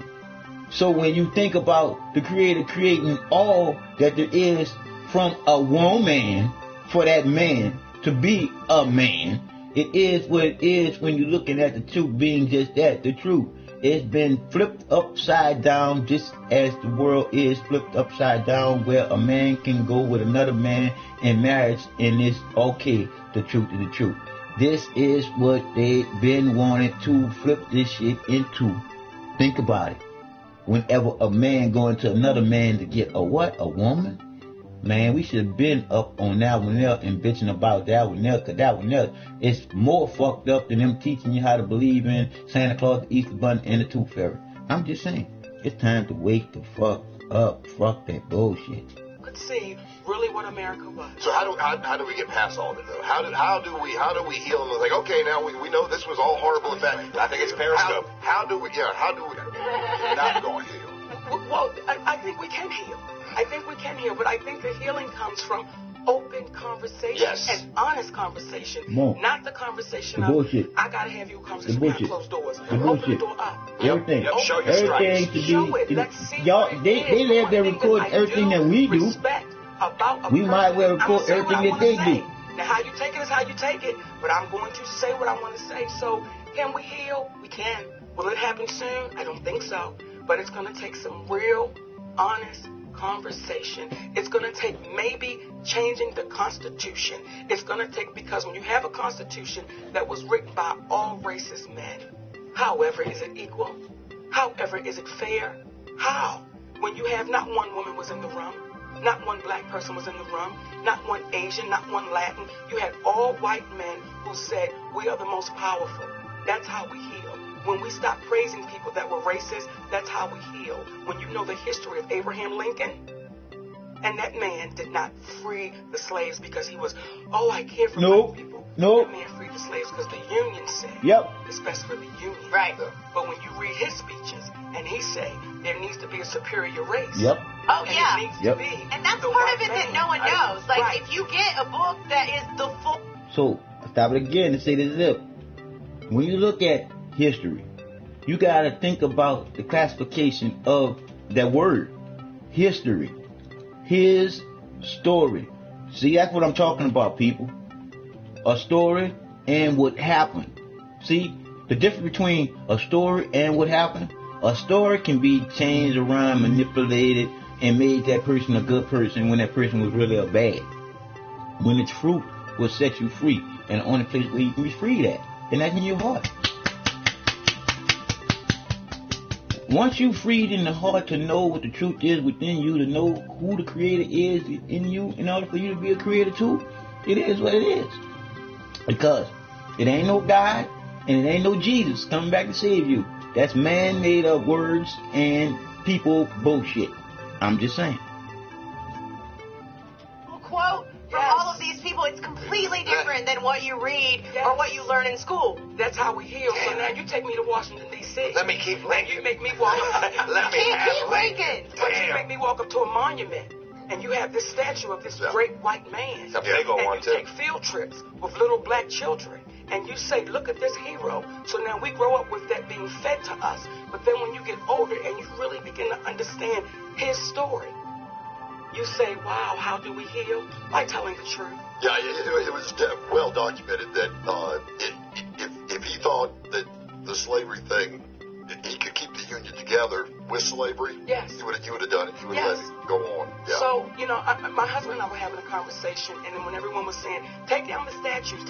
So when you think about the creator creating all that there is from a woman for that man to be a man, it is what it is when you're looking at the truth being just that, the truth. It's been flipped upside down just as the world is flipped upside down, where a man can go with another man in marriage and it's okay. The truth is the truth. This is what they've been wanting to flip this shit into. Think about it. Whenever a man going to another man to get a what? A woman? Man, we should have been up on that one there and bitching about that one there, because that one there is more fucked up than them teaching you how to believe in Santa Claus, the Easter Bunny, and the Tooth Fairy. I'm just saying, it's time to wake the fuck up. Fuck that bullshit. Could see really what America was. So how do we get past all of it though? How do we heal? And like, okay, now we know this was all horrible. In fact, I think it's Periscope. How do we not go and heal? Well, I think we can heal. I think we can heal, but I think the healing comes from open conversation Yes. and honest conversation, More. not the conversation The of bullshit. I gotta have you a conversation The behind bullshit. closed doors. The Open the bullshit. door up. Everything. Yep, show your Everything stripes. to Show it. be. Let's see Y'all, what they it is. live there One thing recording that I everything that we do. respect about a We might well person. record I'ma say what everything I that they wanna do. say. Now, how you take it is how you take it, but I'm going to say what I want to say. So, can we heal? We can. Will it happen soon? I don't think so. But it's going to take some real, honest conversation. It's going to take maybe changing the Constitution. It's going to take, because when you have a Constitution that was written by all racist men, however, is it equal? However, is it fair? How? When you have not one woman was in the room, not one black person was in the room, not one Asian, not one Latin. You had all white men who said, we are the most powerful. That's how we heal. When we stop praising people that were racist, that's how we heal. When you know the history of Abraham Lincoln, and that man did not free the slaves because he was, oh, I care for white people. Nope. That man freed the slaves because the Union said Yep. it's best for the Union. Right. But when you read his speeches, and he say there needs to be a superior race. Yep. Oh, And yeah. it needs Yep. to be And that's the part white of it that man. no one knows. Like, Right. if you get a book that is the full So, I stop it again and say this. When you look at history, you got to think about the classification of that word. History. His story. See, that's what I'm talking about, people. A story and what happened. See, the difference between a story and what happened. A story can be changed around, manipulated, and made that person a good person when that person was really a bad. When the truth will set you free. And the only place where you can be free at. And that's in your heart. Once you freed in the heart to know what the truth is within you, to know who the creator is in you, in order for you to be a creator too, it is what it is. Because it ain't no God and it ain't no Jesus coming back to save you. That's man-made up words and people bullshit. I'm just saying. Quote from all of these people, it's completely different than what you read or what you learn in school. That's how we heal. So now you take me to Washington, D.C. Let me keep And you make me walk up. Let me Keep ranking. But you make me walk up to a monument. And you have this statue of this great white man. A big old one, and too. you take field trips with little black children. And you say, look at this hero. So now we grow up with that being fed to us. But then when you get older and you really begin to understand his story, you say, wow, how do we heal? By telling the truth. Yeah, it was well documented that if he thought that the slavery thing, he could keep the Union together with slavery, Yes. he would have done it. He would Yes. have let it go on. Yeah. So, you know, my husband and I were having a conversation, and then when everyone was saying, take down the statues,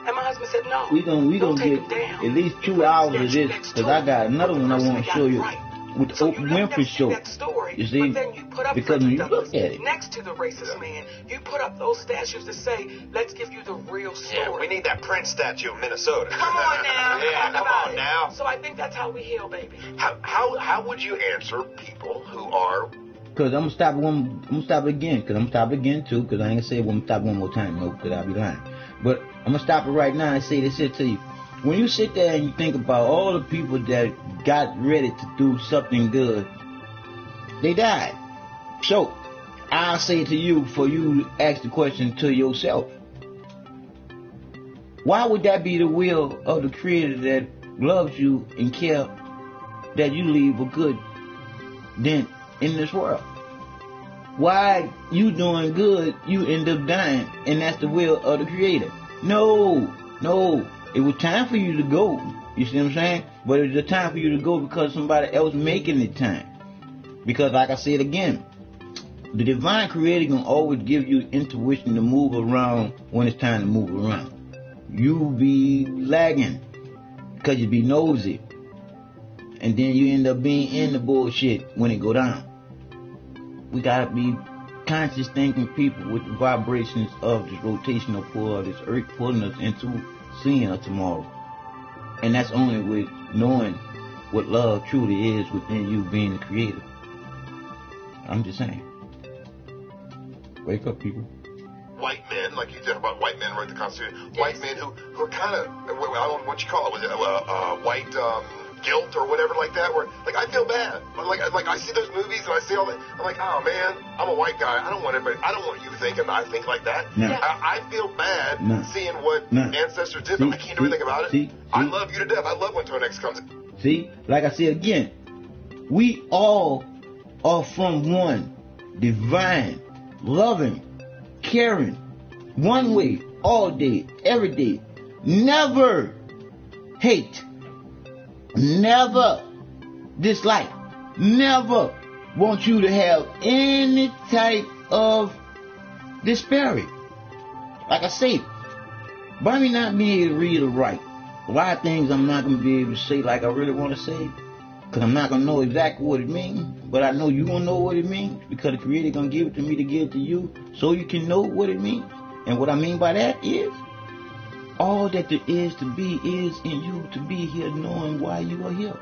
and my husband said, no, We gonna don't take get them down. at least You 2 put the hours of statue this, next because to I it got another for the one I person want to that show got it you right. with the So Oprah you never Winfrey see show. that story, You see, but then you put up because when you Douglas look at it, next to the racist man, you put up those statues to say, let's give you the real story. Yeah, we need that Prince statue in Minnesota. Come on now. Yeah, Talk come about on it. now. So I think that's how we heal, baby. How would you answer people who are? because I'm gonna stop it again, because I'm gonna stop it again too, because I ain't gonna say I'm gonna stop one more time, no, because I'll be lying. But I'm gonna stop it right now and say this shit to you. When you sit there and you think about all the people that got ready to do something good, they died. So, I'll say to you, for you to ask the question to yourself, why would that be the will of the Creator that loves you and care that you leave a good dent in this world? Why you doing good, you end up dying, and that's the will of the Creator? No. It was time for you to go. You see what I'm saying? But it was a time for you to go because somebody else making it time. Because like I said again, the divine Creator gonna always give you intuition to move around when it's time to move around. You be lagging because you be nosy, and then you end up being in the bullshit when it go down. We gotta be conscious thinking people with the vibrations of this rotational pull of this earth pulling us into seeing a tomorrow. And that's only with knowing what love truly is within you being the Creator. I'm just saying. Wake up, people. White men, like you said about white men wrote the Constitution, white men who are kind of, I don't know what you call it, was it white guilt or whatever like that, where, like, I feel bad. Like I see those movies and I see all that, I'm like, oh man, I'm a white guy, I don't want you to think I think like that. No. I feel bad seeing what ancestors did, but I can't do anything about it. I love you to death. I love when Tonex comes. See, like I said again, we all are from one divine, loving, caring, one way, all day, every day. Never hate, never dislike, never want you to have any type of disparity. Like I say, by me not being able to read or write, a lot of things I'm not going to be able to say like I really want to say, because I'm not going to know exactly what it means, but I know you're going to know what it means, because the Creator going to give it to me to give it to you, so you can know what it means. And what I mean by that is, all that there is to be is in you to be here, knowing why you are here.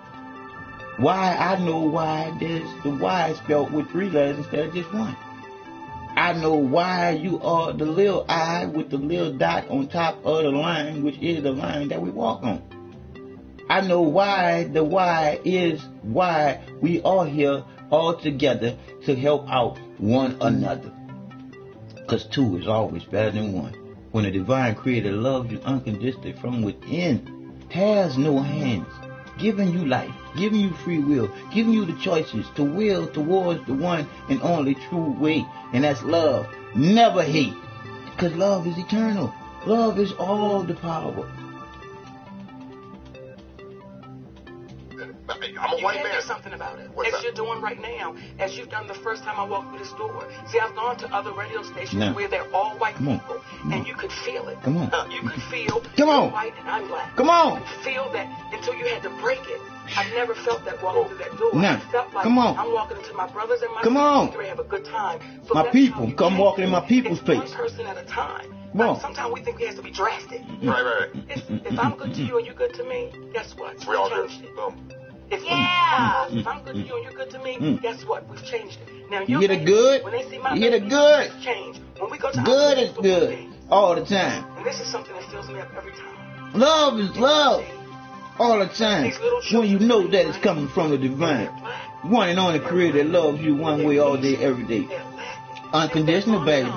Why I know why there's the Y spelled with 3 letters instead of just 1. I know why you are the little I with the little dot on top of the line, which is the line that we walk on. I know why the Y is why we are here all together to help out one another. Because 2 is always better than 1. when a divine creator loves you unconditionally from within, has no hands, giving you life, giving you free will, giving you the choices to will towards the one and only true way, and that's love. Never hate, because love is eternal. Love is all the power. I'm a white man. You can do something about it. What's as that? you're doing right now, as you've done the first time I walked through this door. See, I've gone to other radio stations where they're all white people, and you could feel it. Come on. You could feel Come on. you're white and I'm black. Come on. You could feel that until you had to break it. I've never felt that walking through that door. Now, I felt like come on. I'm walking into my brothers and my Come on. sisters. We have a good time. So My that's people, how you come change walking in my it. people's It's place. one person at a time. Come on. Like, sometimes we think it has to be drastic. Right. If I'm good to you and you're good to me, guess what? We all changed good. it. Boom. If I'm good to you and you're good to me, guess what? We've changed it. Now You hear the good? When they see my You hear the baby, good? it's changed. When we go to Good our is good. All the time. And this is something that fills me up every time. Love is love. All the time. These little When you children, know that it's coming from the divine. One and only creator that loves you one way all day, every day. Unconditional, baby.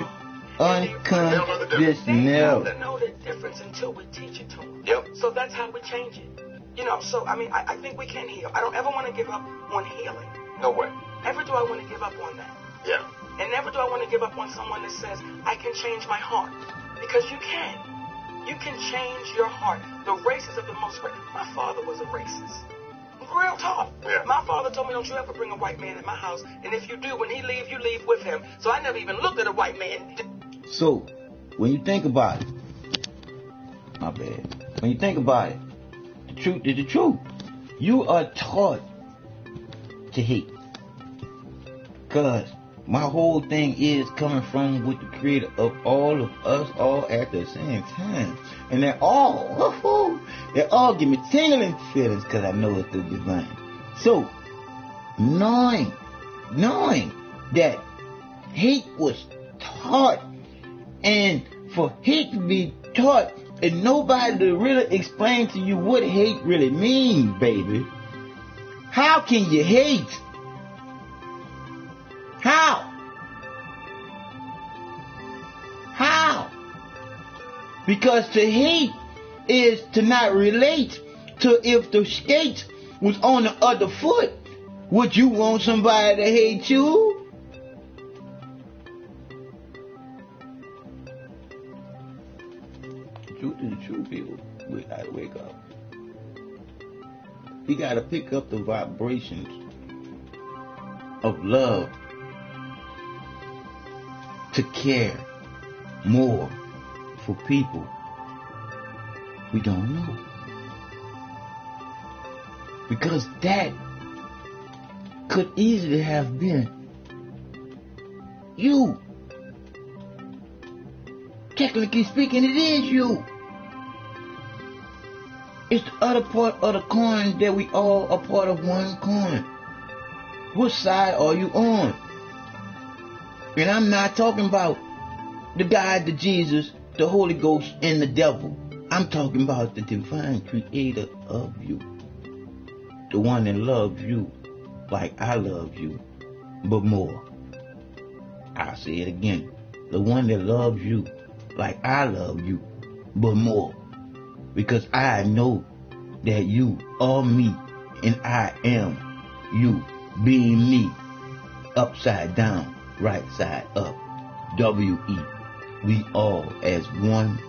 Unconditional. They don't know the difference until we teach it to them. Yep. So that's how we change it. You know, so I mean, I think we can heal. I don't ever want to give up on healing. No way. Never do I want to give up on that. Yeah. And never do I want to give up on someone that says, I can change my heart. Because you can. You can change your heart. The racist of the most racist. My father was a racist. Real talk. Yeah. My father told me, don't you ever bring a white man in my house. And if you do, when he leaves, you leave with him. So I never even looked at a white man. So, when you think about it, my bad. When you think about it, the truth is the truth. You are taught to hate. Because my whole thing is coming from with the creator of all of us all at the same time. And they're all give me tingling feelings because I know it's the divine. So, knowing that hate was taught, and for hate to be taught and nobody to really explain to you what hate really means, baby. How can you hate? How? Because to hate is to not relate to if the skate was on the other foot. Would you want somebody to hate you? The truth is the truth, people. We gotta wake up. We gotta pick up the vibrations of love to care more for people we don't know. Because that could easily have been you. Technically speaking, it is you. It's the other part of the coin that we all are part of one coin. What side are you on? And I'm not talking about the God, the Jesus, the Holy Ghost, and the devil. I'm talking about the divine creator of you. The one that loves you like I love you, but more. I'll say it again. The one that loves you like I love you, but more. Because I know that you are me and I am you, being me, upside down, right side up, W-E. We all as one,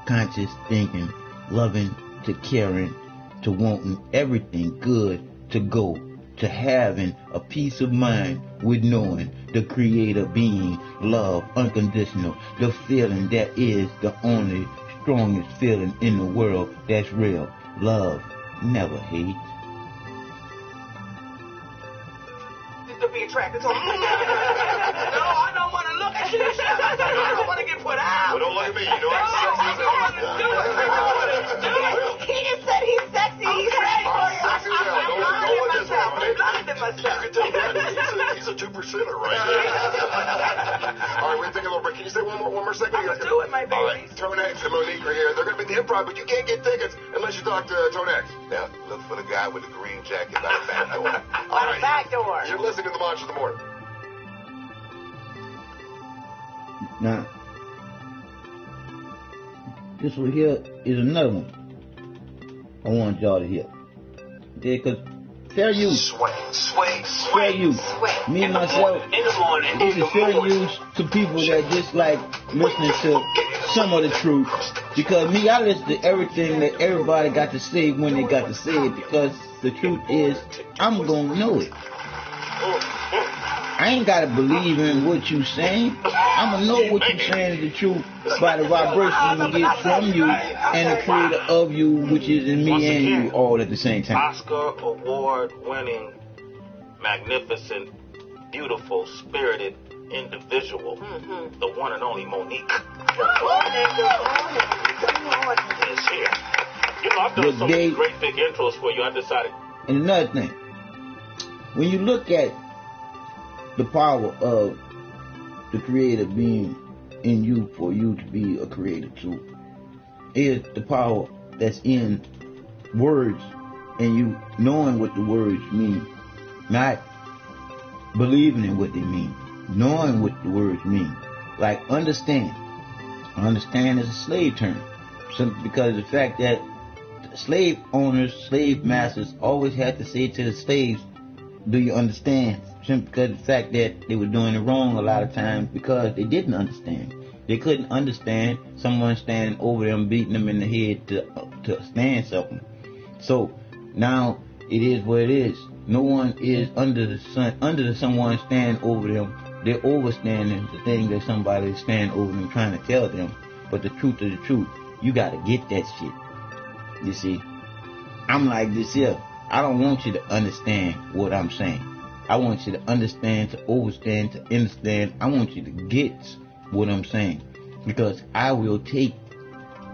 conscious thinking, loving to caring, to wanting everything good to go, to having a peace of mind with knowing the creator being love unconditional, the feeling that is the only strongest feeling in the world that's real. Love never hates. To be attracted to him. No, I don't want to look at you. I don't want to get put out. Well, don't look at me. You know I'm sexy. I don't want to do it. I don't want to do it. He just said he's sexy. He's ready for it. I'm sexy as hell. Don't look this way, I'm baby. blinding myself. You can tell that he's a 2%er right there. All right, we're taking a little break. Can you stay one more second? I'm going to do it, my All right, babies. Tone X and Monique are here. They're going to be in the improv, but you can't get tickets unless you talk to Tone X. Now, look for the guy with the green jacket by the back door. All right. Back door. You're listening to the Monster of the Morning. Now, this one here is another one I want y'all to hear. Yeah, because fair use. Fair use. Me and myself, this is fair use to people that just like listening to some of the truth. Because me, I listen to everything that everybody got to say when they got to say it. Because the truth is, I'm going to know it. I ain't got to believe in what you saying. I'm going to know what you saying is the truth by the vibration you get from you and the creator of you, which is in me and you all at the same time. Oscar award winning, magnificent, beautiful, spirited individual, the one and only Monique. Is here. You know, I've done so many great big intros for you, I decided. And another thing, when you look at the power of the creator being in you for you to be a creator too, is the power that's in words and you knowing what the words mean, not believing in what they mean, knowing what the words mean. Like understand. Understand is a slave term, simply because of the fact that slave owners, slave masters always had to say to the slaves, do you understand? Simply because of the fact that they were doing it wrong a lot of times because they didn't understand. They couldn't understand someone standing over them, beating them in the head to stand something. So now it is what it is. No one is under the sun, under the someone standing over them. They're overstanding the thing that somebody is standing over them trying to tell them. But the truth is the truth. You got to get that shit. You see, I'm like this here. I don't want you to understand what I'm saying. I want you to understand, to overstand, to understand. I want you to get what I'm saying. Because I will take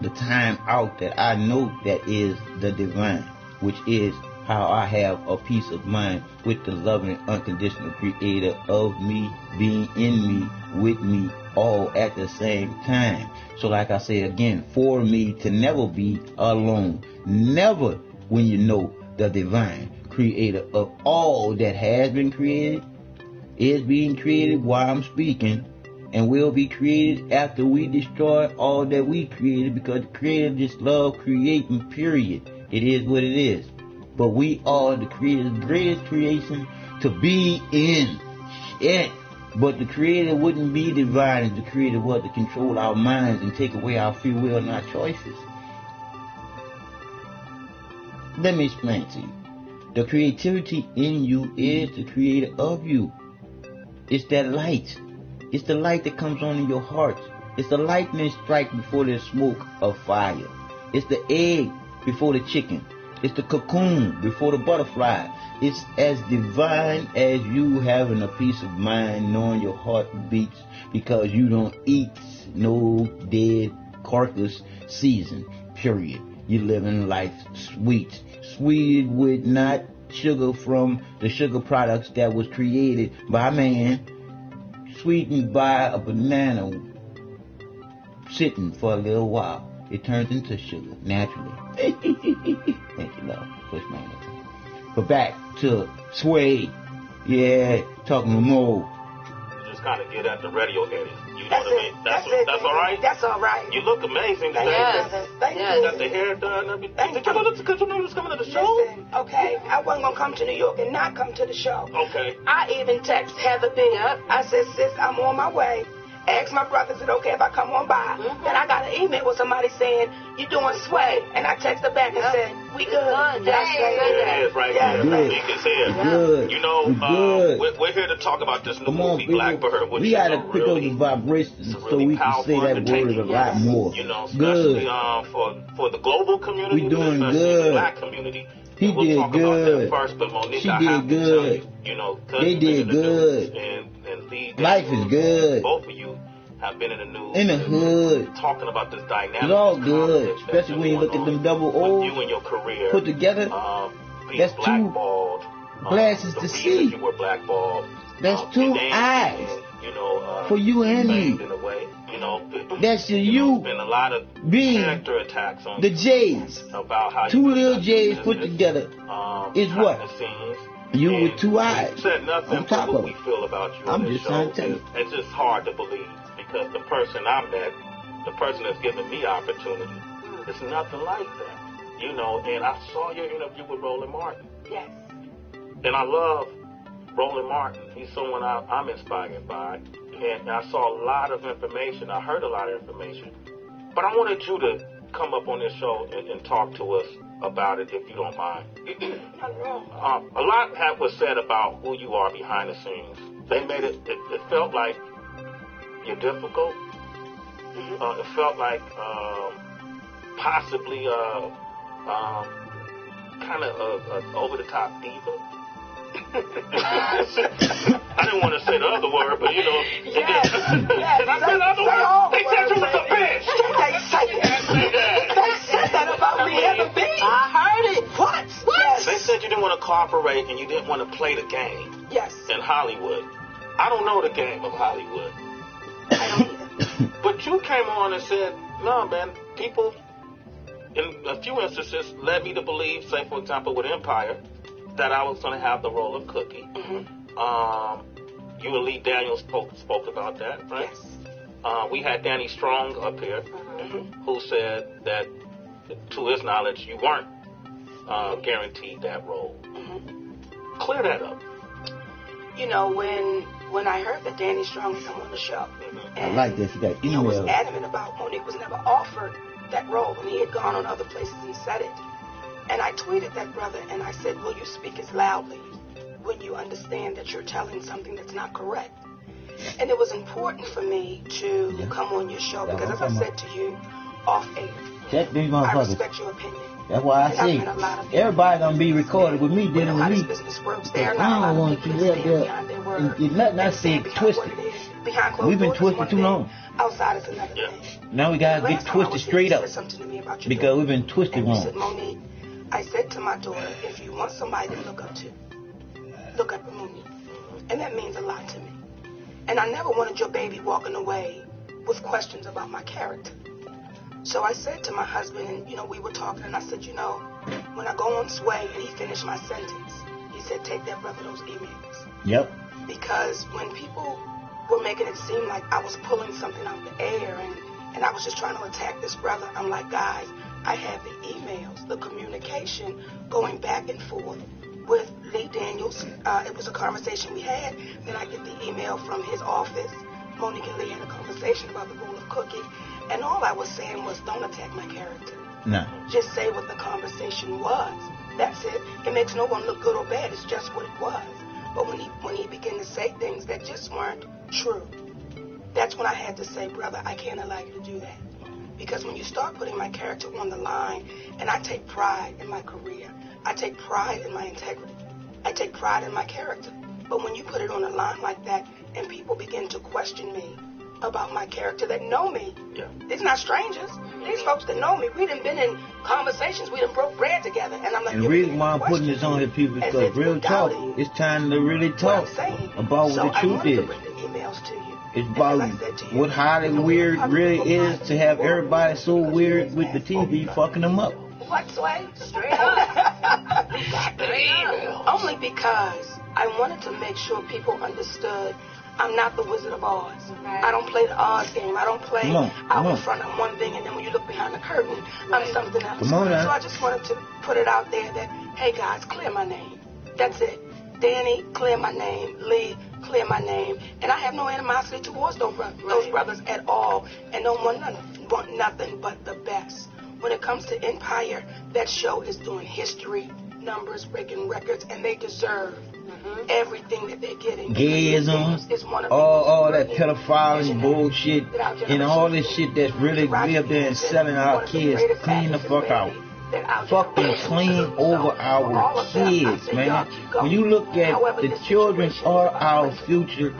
the time out that I know that is the divine, which is how I have a peace of mind with the loving, unconditional creator of me, being in me, with me, all at the same time. So like I say again, for me to never be alone. Never when you know the divine creator of all that has been created, is being created while I'm speaking, and will be created after we destroy all that we created, because the creator just love creating, period. It is what it is. But we are the creator's greatest creation to be in. Shit. But the creator wouldn't be divine if the creator was to control our minds and take away our free will and our choices. Let me explain to you. The creativity in you is the creator of you. It's that light. It's the light that comes on in your heart. It's the lightning strike before there's smoke of fire. It's the egg before the chicken. It's the cocoon before the butterfly. It's as divine as you having a peace of mind, knowing your heart beats, because you don't eat no dead carcass season, period. You living life sweet. Sweet with not sugar from the sugar products that was created by man, sweetened by a banana sitting for a little while. It turns into sugar naturally. Thank you, love. Push my hand. But back to Sway. Yeah, talking to Mo. Just kind of get at the radio edit. You know what I mean? That's all right? That's all right. You look amazing today. Yes. Thank you. You got the hair done and everything. Did you know because you knew you was coming to the show? Listen, okay, I wasn't going to come to New York and not come to the show. Okay. I even text Heather B. I said, sis, I'm on my way. Asked my brother, is it okay if I come on by? Then I got an email with somebody saying, you doing Sway? And I texted back and said, we good. There it is right here. Monique is here. Good. You know, we're here to talk about this new movie, Blackbird. We got to pick up the vibrations so we can say that word a lot more. You know, especially for the global community, we doing especially good. the black community. He we'll did talk good. about that first, but Monique, she I did have good. to tell you, you know, they did good. And Lee, life is good. Both of you have been in the news. In the hood. Talking about this dynamic. It's all good. Especially when you look at them double O's. You and your career. Put together. That's two glasses to see. You were blackballed. That's two eyes. You know, for you and me. In a way. You know, that's you been a lot of being character attacks on the J's. About how two little J's put together is what? You with two eyes. You said nothing on top what of we feel about you. I'm just trying to tell you. It's just hard to believe because the person I met the person that's giving me opportunity. It's nothing like that, you know. And I saw your interview with Roland Martin. Yes. And I love Roland Martin. He's someone I'm inspired by. And I saw a lot of information. I heard a lot of information. But I wanted you to come up on this show and talk to us about it, if you don't mind. A lot was said about who you are behind the scenes. They made it felt like you're difficult. It felt like possibly kind of over-the-top diva. I didn't want to say the other word, but you know. Yes. I said the other word. They said you was a bitch. They said that about me as a bitch. I heard it. What? Yes. They said you didn't want to cooperate and you didn't want to play the game. Yes. In Hollywood. I don't know the game of Hollywood. I don't either. But you came on and said, no, man, people, in a few instances, led me to believe, say, for example, with Empire, that I was going to have the role of Cookie. You and Lee Daniels spoke about that, right? Yes. We had Danny Strong up here, who said that, to his knowledge, you weren't guaranteed that role. Clear that up. You know, when I heard that Danny Strong was on the show, and I like this. He got email. was adamant about Monique was never offered that role, and he had gone on other places and said it. And I tweeted that brother, and I said, will you speak as loudly when you understand that you're telling something that's not correct? And it was important for me to come on your show because, as I said to you off air, I respect your opinion. That's why I say everybody gonna be recorded with me dealing with me. I don't want you up there and nothing I say twisted. We've been twisted too long. Outside is another thing. Now we gotta get twisted straight up because we've been twisted wrong. Monique, I said to my daughter, if you want somebody to look up to, look up to Monique. And that means a lot to me. And I never wanted your baby walking away with questions about my character. So I said to my husband, and, you know, we were talking, and I said, you know, when I go on Sway, and he finished my sentence, he said, take that brother those emails. Yep. Because when people were making it seem like I was pulling something out the air, and I was just trying to attack this brother, I'm like, guys, I have the emails, the communication going back and forth with Lee Daniels. It was a conversation we had. Then I get the email from his office. Monique and Lee had a conversation about the role of Cookie. And all I was saying was, don't attack my character. No. Just say what the conversation was. That's it. It makes no one look good or bad. It's just what it was. But when he began to say things that just weren't true, that's when I had to say, brother, I can't allow you to do that. Because when you start putting my character on the line, and I take pride in my career, I take pride in my integrity, I take pride in my character. But when you put it on the line like that, and people begin to question me about my character that know me, these not strangers. These folks that know me, we done been in conversations, we done broke bread together, and I'm like, and the reason why I'm putting this on here, people, is because real talk, it's time to really talk about what the truth is. It's about what Hollywood really is to have everybody so weird with the TV fucking them up. What, Sway? Straight up. Only because I wanted to make sure people understood I'm not the Wizard of Oz. I don't play the Oz game. I don't play out in front of one thing and then when you look behind the curtain, I'm something else. So I just wanted to put it out there that, hey guys, clear my name. That's it. Danny, clear my name. Lee, clear my name. And I have no animosity towards those brothers at all. And don't want nothing but the best. When it comes to Empire, that show is doing history, numbers, breaking records, and they deserve everything that they're getting. Gayism, all that pedophiling bullshit, and all this shit that's really we up there and selling our kids clean the fuck out. Fucking clean over our kids, man. When you look at the children are our future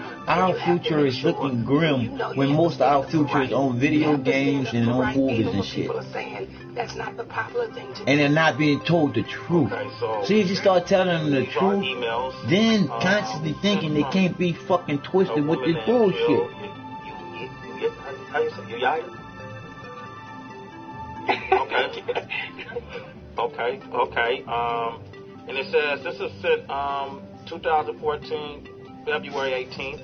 is looking grim when most of our future is on video games and on movies and shit. That's not the popular thing to do. And they're not being told the truth. See, if you start telling them the truth, then constantly thinking they can't be fucking twisted with this bullshit. How you say you yired? Okay. And it says this is set 2014 February 18th.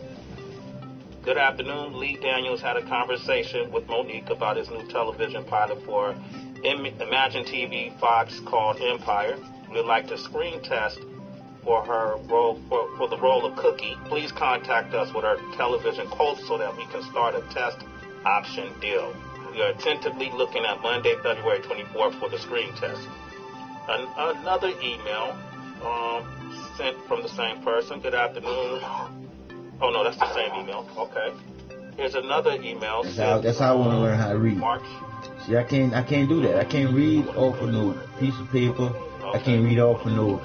Good afternoon. Lee Daniels had a conversation with Monique about his new television pilot for Imagine TV Fox called Empire. We'd like to screen test for her role for the role of Cookie. Please contact us with her television quotes so that we can start a test option deal. We are tentatively looking at Monday, February 24th for the screen test. Another email sent from the same person. Good afternoon. Oh no, that's the same email. Okay. Here's another email. That's how I want to learn how to read. March. See, I can't do that. I can't read off of no piece of paper. I can't read off of no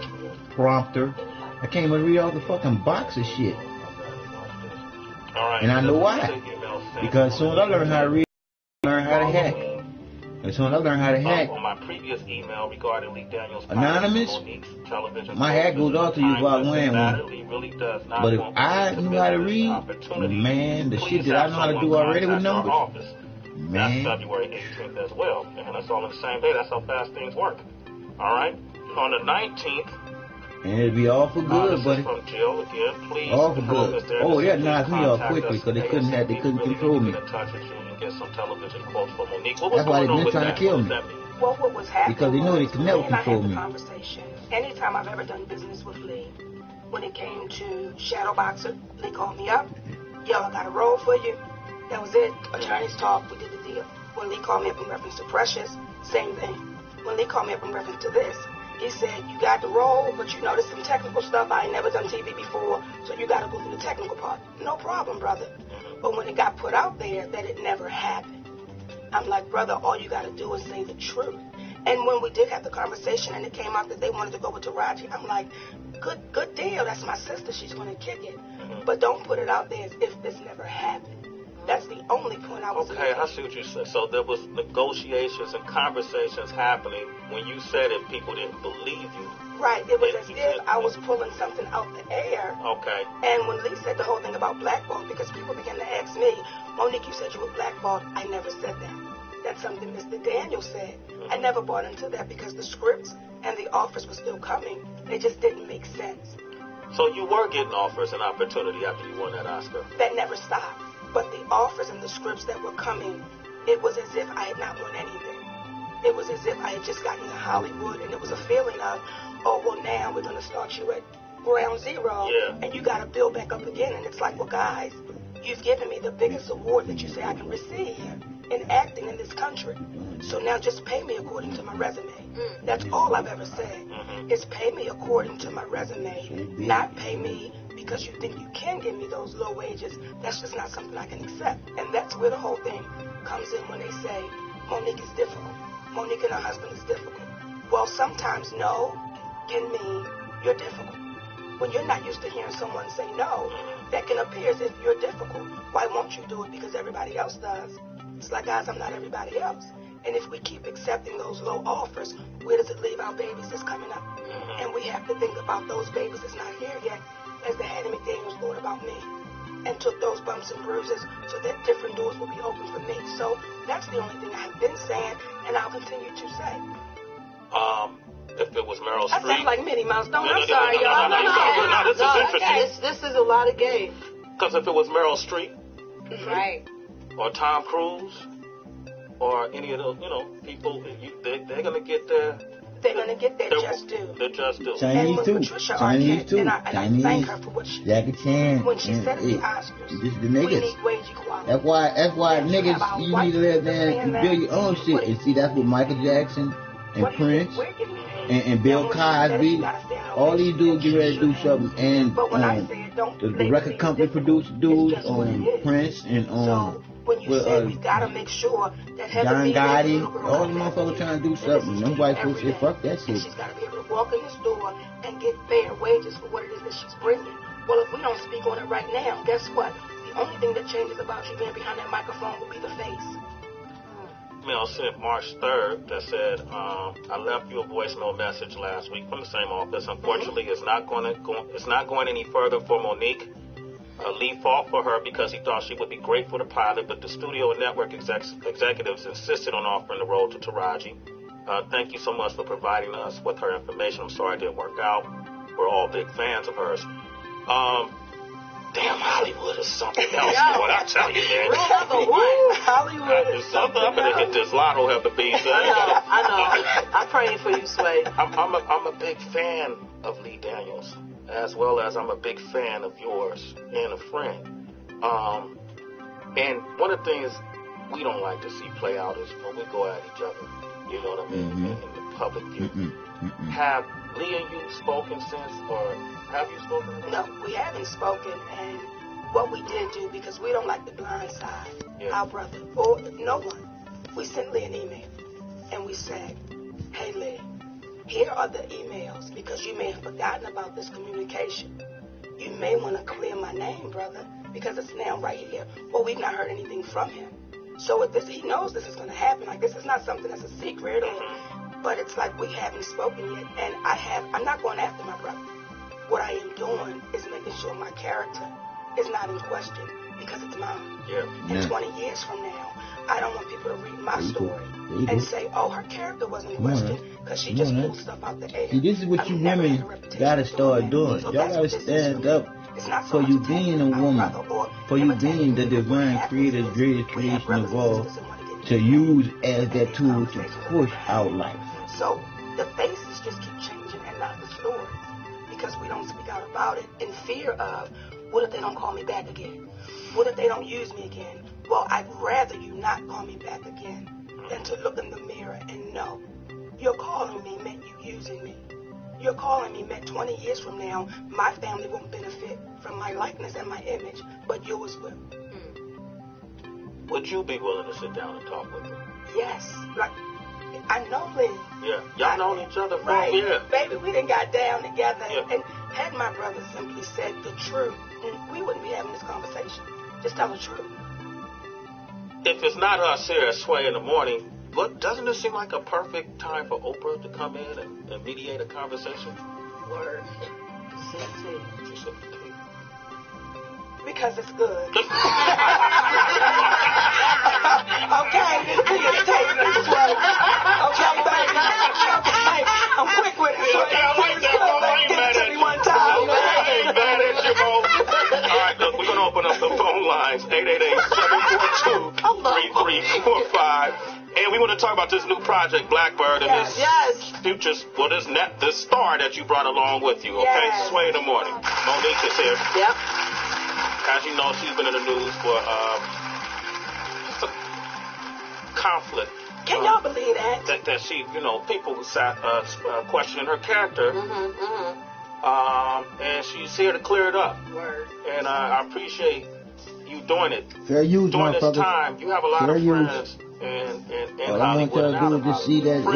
prompter. I can't even read off the fucking box of shit. All right. And I know why. Because as soon as I learn how to read, I learn how to hack. As soon as I learn how to hack. On my previous email regarding Lee Daniels' Anonymous, my hack goes off to you about wearing one. But if I knew how to read, man, the shit that I know how to do already with numbers, man. That's February 18th as well. And that's all in the same day. That's how fast things work. All right. On the 19th. And it'll be all for good, buddy. From Jill again. Please. All for good. Oh, that knocked me off quickly because they couldn't control me. Get some television quotes for Monique. That's why they've been trying to kill me. Well, what was happening because they know they can never control me. Conversation. Anytime I've ever done business with Lee, when it came to Shadow Boxer, Lee called me up. Yo, I got a role for you. That was it. Attorneys talk. We did the deal. When Lee called me up in reference to Precious, same thing. When Lee called me up in reference to this, he said, you got the role, but you know there's some technical stuff. I ain't never done TV before, so you got to go through the technical part. No problem, brother. But when it got put out there that it never happened, I'm like, brother, all you got to do is say the truth. And when we did have the conversation and it came out that they wanted to go with Taraji, I'm like, good deal. That's my sister. She's going to kick it. But don't put it out there as if this never happened. That's the only point I was making. Okay, I see what you said. So there was negotiations and conversations happening when you said it, people didn't believe you. Right. It was as if I was pulling something out the air. Okay. And when Lee said the whole thing about blackball, because people began to ask me, Monique, you said you were blackballed. I never said that. That's something Mr. Daniel said. I never bought into that because the scripts and the offers were still coming. They just didn't make sense. So you were getting offers and opportunity after you won that Oscar? That never stopped. But the offers and the scripts that were coming, it was as if I had not won anything. It was as if I had just gotten to Hollywood, and it was a feeling of, oh, well, now we're going to start you at ground zero, and you got to build back up again. And it's like, well, guys, you've given me the biggest award that you say I can receive in acting in this country. So now just pay me according to my resume. That's all I've ever said, is pay me according to my resume, not pay me because you think you can give me those low wages. That's just not something I can accept. And that's where the whole thing comes in when they say, Monique is difficult. Monique and her husband is difficult. Well, sometimes no can mean you're difficult. When you're not used to hearing someone say no, that can appear as if you're difficult. Why won't you do it because everybody else does? It's like, guys, I'm not everybody else. And if we keep accepting those low offers, where does it leave our babies that's coming up? And we have to think about those babies that's not here yet, as the Hattie McDaniels thought about me and took those bumps and bruises so that different doors will be open for me. So that's the only thing I've been saying, and I'll continue to say. If it was Meryl Streep. I sound like Minnie Mouse, don't I? I'm sorry, y'all. This is interesting. This is a lot of game. Because if it was Meryl Streep, right, or Tom Cruise, or any of those, people, they're going to get their... They're going to get their just due. Their just due. Chinese too. Chinese too. And I thank her for what she Jackie Chan. When she said at the Oscars, this the niggas. We need wage equality. That's why niggas, you need to let them build your own shit. And see, that's what Michael Jackson and Prince and Bill Cosby, all these dudes get ready to do something. And the record company produced dudes on Prince and on... When you say we gotta make sure that John Gotti, all the motherfuckers trying to do something. Them white folks say, fuck that shit. She's gotta be able to walk in this door and get fair wages for what it is that she's bringing. Well, if we don't speak on it right now, guess what? The only thing that changes about you being behind that microphone will be the face. Email sent March 3rd that said, I left you a voicemail message last week from the same office. Unfortunately, it's not going any further for Monique. Lee fought for her because he thought she would be great for the pilot, but the studio and network executives insisted on offering the role to Taraji. Thank you so much for providing us with her information. I'm sorry it didn't work out. We're all big fans of hers. damn, Hollywood is something else. What I tell you, man. Rule number one, Hollywood is something I'm gonna hit this lotto helper beat. I know. I'm praying for you, Sway. I'm a big fan of Lee Daniels, as well as I'm a big fan of yours and a friend. And one of the things we don't like to see play out is when we go at each other. You know what I mean? In the public view. Have Lee and you spoken since, or have you spoken? No, we haven't spoken, and what we did do, because we don't like the blind side, our brother, or no one, we sent Lee an email, and we said, hey Lee, here are the emails, because you may have forgotten about this communication. You may want to clear my name, brother, because it's now right here. Well, we've not heard anything from him. So if this, he knows this is going to happen. Like, this is not something that's a secret, but it's like we haven't spoken yet. And I'm not going after my brother. What I am doing is making sure my character is not in question, because it's mine. And 20 years from now, I don't want people to read my story and say, oh, her character wasn't in question because she just pulled stuff out the air. See, this is what you women gotta start doing. Y'all gotta stand up for you being a woman, for you being the divine creator's greatest creation of all, to use as that tool to push out life. So the faces just keep changing and not the stories, because we don't speak out about it in fear of, what if they don't call me back again? What if they don't use me again? Well, I'd rather you not call me back again than to look in the mirror and know you're calling me meant you using me. You're calling me meant 20 years from now, my family won't benefit from my likeness and my image, but yours will. Would you be willing to sit down and talk with them? Yes. Like, I know Lee. Yeah. Y'all known each other for right. years. Baby, we done got down together. And had my brother simply said the truth, we wouldn't be having this conversation. Just tell the truth. If it's not us here at Sway in the Morning, doesn't it seem like a perfect time for Oprah to come in and mediate a conversation? Word. She said because it's good. Okay, please take this way. Okay, baby. Okay, I'm quick with it. Give it to me one time. I ain't mad at you, Mo. All right, look, we're going to open up the phone lines, 888-742-3345. And we want to talk about this new project, Blackbird, and this future, this star that you brought along with you, okay? Sway in the Morning. Monique is here. Yep. As you know, she's been in the news for just a conflict. Can y'all believe that? That she, people questioning her character. And she's here to clear it up. Word. And I appreciate you doing it. Fair use, during this time. You have a lot of friends in all I want y'all to do is just see that it's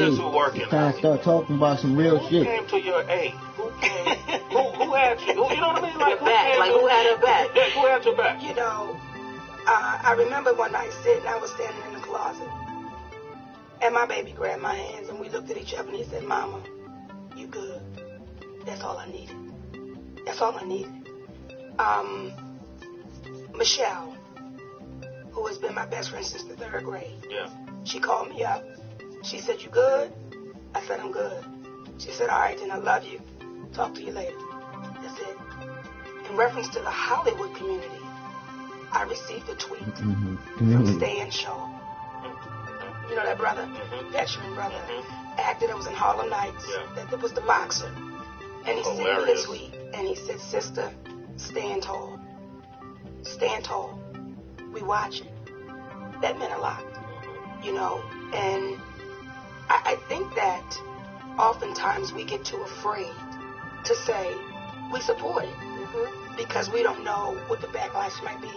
time to start talking about some real shit. Who came to your aid? Who came? who had you? You know what I mean? Like, who had her back? Yeah, who had your back? You know, I remember one night I was standing in the closet, and my baby grabbed my hands, and we looked at each other, and he said, Mama, you good. That's all I needed. That's all I needed. Michelle, who has been my best friend since the 3rd grade. Yeah. She called me up. She said, you good? I said, I'm good. She said, all right, then I love you. Talk to you later. That's it. In reference to the Hollywood community, I received a tweet from Stan Shaw. You know that brother? Veteran brother. Actor that was in Harlem Nights. Yeah. That was the boxer. And he sent me a tweet, and he said, sister, stand tall. Stand tall. We watching. That meant a lot, and I think that oftentimes we get too afraid to say we support it because we don't know what the backlash might be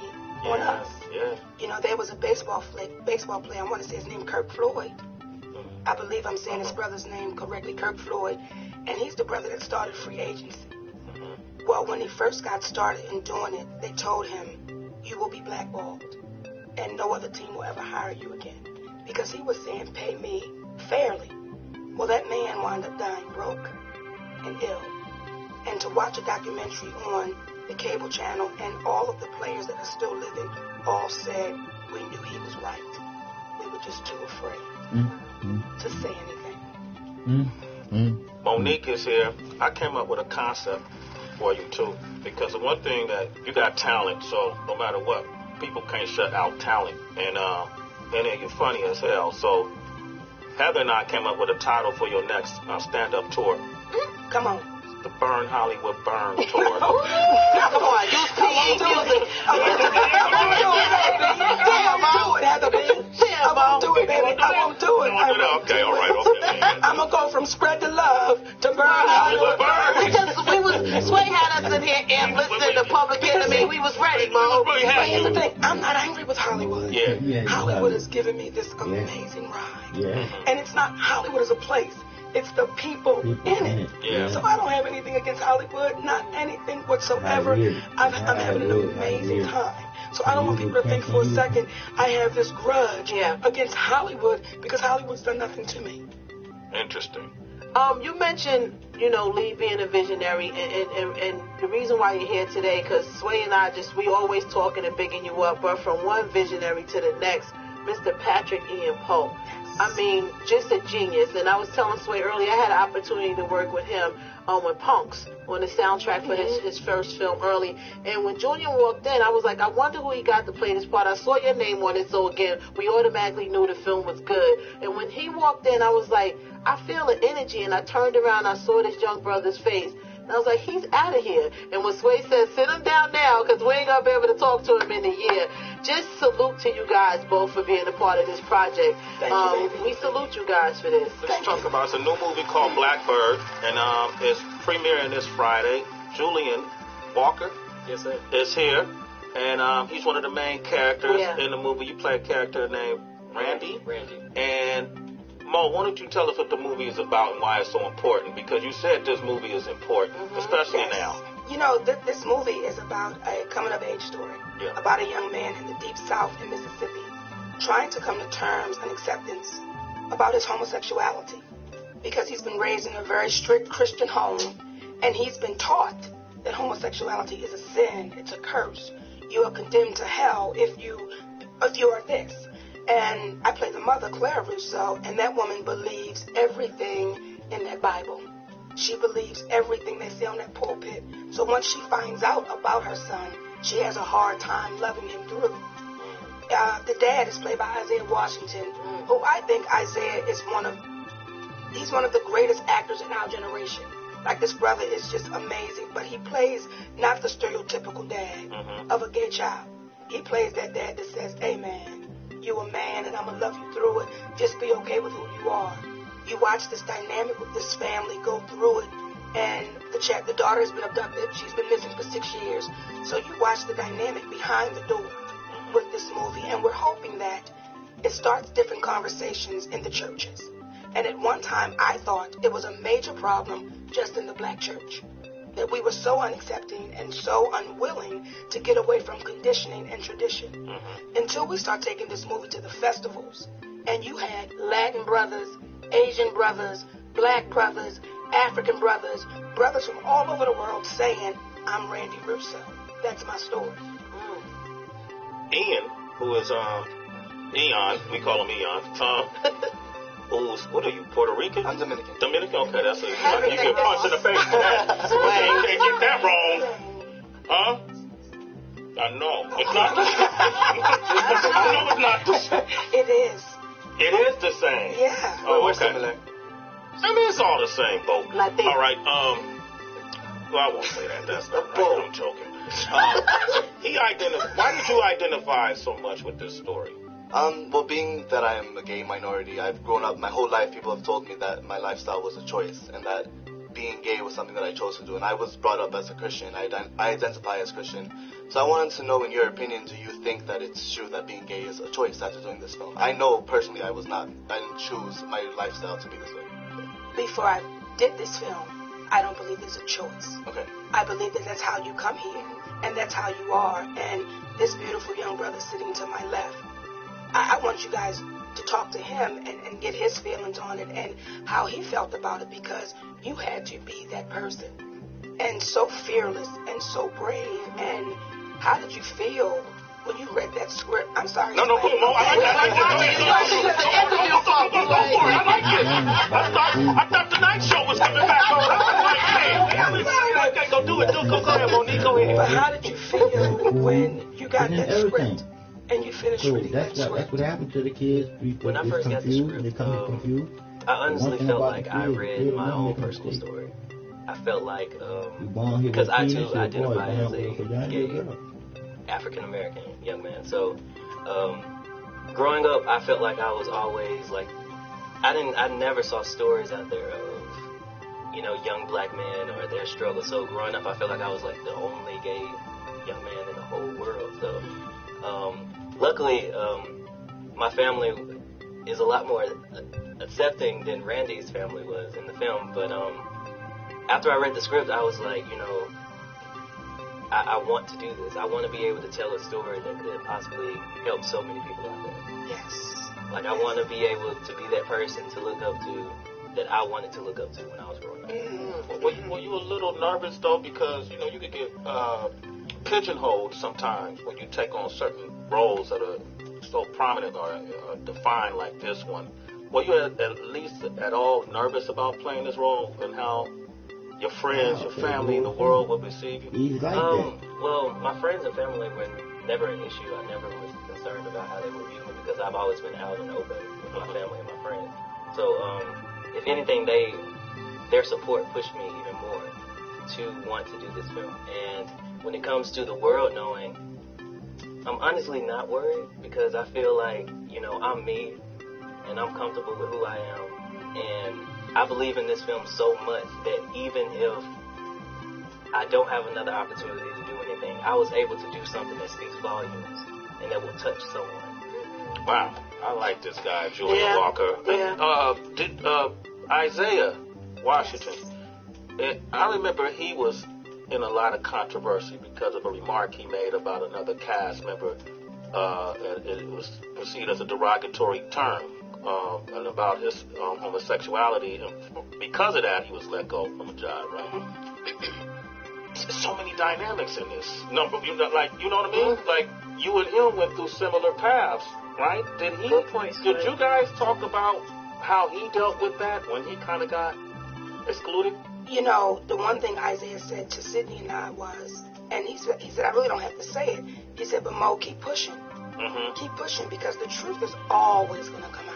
on us. Yeah. There was a baseball player, I want to say his name, Kirk Floyd. I believe I'm saying his brother's name correctly, Kirk Floyd, and he's the brother that started free agency. Well, when he first got started in doing it, they told him, you will be blackballed, and no other team will ever hire you again. Because he was saying, pay me fairly. Well, that man wound up dying broke and ill. And to watch a documentary on the cable channel, and all of the players that are still living all said, we knew he was right. We were just too afraid to say anything. Monique is here. I came up with a concept for you too, because the one thing that you got talent, so no matter what, people can't shut out talent, and you're funny as hell. So Heather and I came up with a title for your next stand-up tour. Come on. The Burn Hollywood Burn Tour. Come on, use PE music. I'm gonna do it, baby. I won't do it. Okay, all right, okay. I'm gonna go from spread the love to burn Hollywood burn. Because Sway had us in here and listening to Public Enemy. We was ready, Mo. But here's the thing. I'm not angry with Hollywood. Yeah. Hollywood has given me this amazing ride. Yeah. And it's not Hollywood as a place. It's the people in it. Yeah. So I don't have anything against Hollywood, not anything whatsoever. I'm having an amazing time. So I don't want people to think for a second I have this grudge against Hollywood because Hollywood's done nothing to me. Interesting. You mentioned, Lee being a visionary, and the reason why you're here today, because Sway and I we always talking and bigging you up, but from one visionary to the next, Mr. Patrick Ian Pope. I mean, just a genius. And I was telling Sway earlier, I had an opportunity to work with him with Punks on the soundtrack for his first film early. And when Junior walked in, I was like, I wonder who he got to play this part. I saw your name on it, so again, we automatically knew the film was good. And when he walked in, I was like, I feel an energy. And I turned around, I saw this young brother's face. And I was like, he's out of here. And when Sway said, sit him down now, because we ain't going to be able to talk to him in a year. Just salute to you guys both for being a part of this project. Thank you, baby. We salute you guys for this. Let's talk about it's a new movie called Blackbird, and it's premiering this Friday. Julian Walker is here, and he's one of the main characters in the movie. You play a character named Randy. And Mo, why don't you tell us what the movie is about and why it's so important? Because you said this movie is important, especially now. This movie is about a coming-of-age story about a young man in the Deep South in Mississippi trying to come to terms and acceptance about his homosexuality because he's been raised in a very strict Christian home, and he's been taught that homosexuality is a sin, it's a curse. You are condemned to hell if you are this. And I play the mother, Clara Russo, and that woman believes everything in that Bible. She believes everything they say on that pulpit. So once she finds out about her son, she has a hard time loving him through. The dad is played by Isaiah Washington, who I think Isaiah is one of the greatest actors in our generation. Like, this brother is just amazing, but he plays not the stereotypical dad of a gay child. He plays that dad that says, hey man, you a man and I'm going to love you through it. Just be okay with who you are. You watch this dynamic with this family go through it, and the daughter has been abducted. She's been missing for 6 years. So you watch the dynamic behind the door with this movie, and we're hoping that it starts different conversations in the churches. And at one time, I thought it was a major problem just in the black church, that we were so unaccepting and so unwilling to get away from conditioning and tradition. Until we start taking this movie to the festivals, and you had Latin brothers, Asian brothers, black brothers, African brothers, brothers from all over the world saying, I'm Randy Russo. That's my story. Ian, who is Eon, we call him Eon, what are you, Puerto Rican? I'm Dominican. Dominican? Okay, that's it. You get punched in the face for that. You can't get that wrong. Huh? I know. It's not the same. I know it's not the same. It is. It is the same. Yeah. Oh, we're okay. similar. I mean, it's all the same, both. Latino. All right. Well, I won't say that. That's not right. I'm joking. Why did you identify so much with this story? Well, being that I am a gay minority, I've grown up my whole life. People have told me that my lifestyle was a choice, and that being gay was something that I chose to do. And I was brought up as a Christian. I identify as Christian. So I wanted to know, in your opinion, do you think that it's true that being gay is a choice after doing this film? I know personally I didn't choose my lifestyle to be this way. Before I did this film, I don't believe there's a choice. Okay. I believe that that's how you come here, and that's how you are. And this beautiful young brother sitting to my left, I want you guys to talk to him and get his feelings on it and how he felt about it, because you had to be that person. And so fearless and so brave. And how did you feel when you read that script, I'm sorry. No, I like that. I thought the night show was coming back on. Okay, go do it. Go ahead, Monique. Go ahead. But how did you feel when you got that script and you finished reading that script? That's what happened to the kids. When I first got the script, they come confused. I honestly felt like I read my own personal story. I felt like, because I too identify as a gay African-American young man. So, growing up, I felt like I was always like, I never saw stories out there of, young black men or their struggle. So growing up, I felt like I was like the only gay young man in the whole world. So, luckily, my family is a lot more accepting than Randy's family was in the film. But, after I read the script, I was like, I want to do this. I want to be able to tell a story that could possibly help so many people out there. Yes. Like, I want to be able to be that person to look up to, that I wanted to look up to when I was growing up. Mm-hmm. Were you a little nervous, though, because, you could get pigeonholed sometimes when you take on certain roles that are so prominent or defined like this one. Were you at least at all nervous about playing this role and how your friends, your family, the world will perceive you? He's like that. Well, my friends and family were never an issue. I never was concerned about how they would view me because I've always been out and open with my family and my friends. So, if anything, their support pushed me even more to want to do this film. And when it comes to the world knowing, I'm honestly not worried because I feel like, I'm me and I'm comfortable with who I am. And I believe in this film so much that even if I don't have another opportunity to do anything, I was able to do something that speaks volumes and that will touch someone. Wow, I like this guy, Julian Walker. Yeah. Isaiah Washington, I remember he was in a lot of controversy because of a remark he made about another cast member. It was perceived as a derogatory term. And about his homosexuality, and because of that, he was let go from a job. Right? So many dynamics in this number. You know what I mean? Like you and him went through similar paths, right? Did you guys talk about how he dealt with that when he kind of got excluded? The one thing Isaiah said to Sydney and I was, and he said, I really don't have to say it. He said, but Mo, keep pushing. Mm-hmm. Keep pushing because the truth is always going to come out.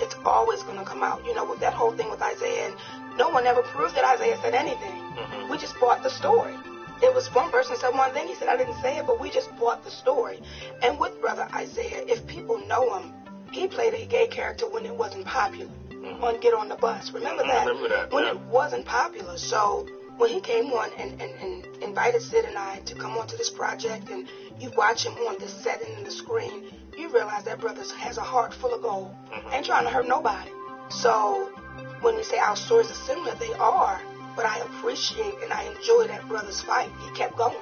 It's always going to come out. With that whole thing with Isaiah, and no one ever proved that Isaiah said anything. Mm-hmm. We just bought the story. It was one person said one thing, he said, I didn't say it, but we just bought the story. And with Brother Isaiah, if people know him, he played a gay character when it wasn't popular. Mm-hmm. On Get on the Bus. Remember that? I remember that. When it wasn't popular. So when he came on and invited Sid and I to come onto this project, and you watch him on the set and the screen, you realize that brother has a heart full of gold. Mm-hmm. Ain't trying to hurt nobody. So when you say our stories are similar, they are. But I appreciate and I enjoy that brother's fight. He kept going.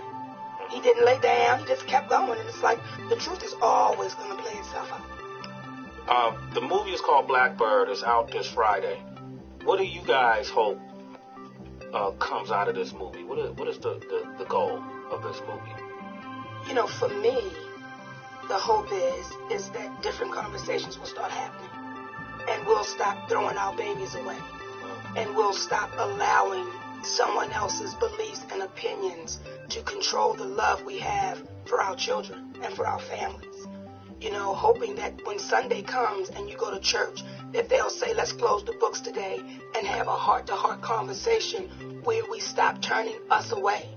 He didn't lay down. He just kept going. And it's like the truth is always going to play itself out. The movie is called Blackbird. It's out this Friday. What do you guys hope comes out of this movie? What is the goal of this movie? For me, the hope is that different conversations will start happening. And we'll stop throwing our babies away. And we'll stop allowing someone else's beliefs and opinions to control the love we have for our children and for our families. Hoping that when Sunday comes and you go to church, that they'll say, let's close the books today and have a heart-to-heart conversation where we stop turning us away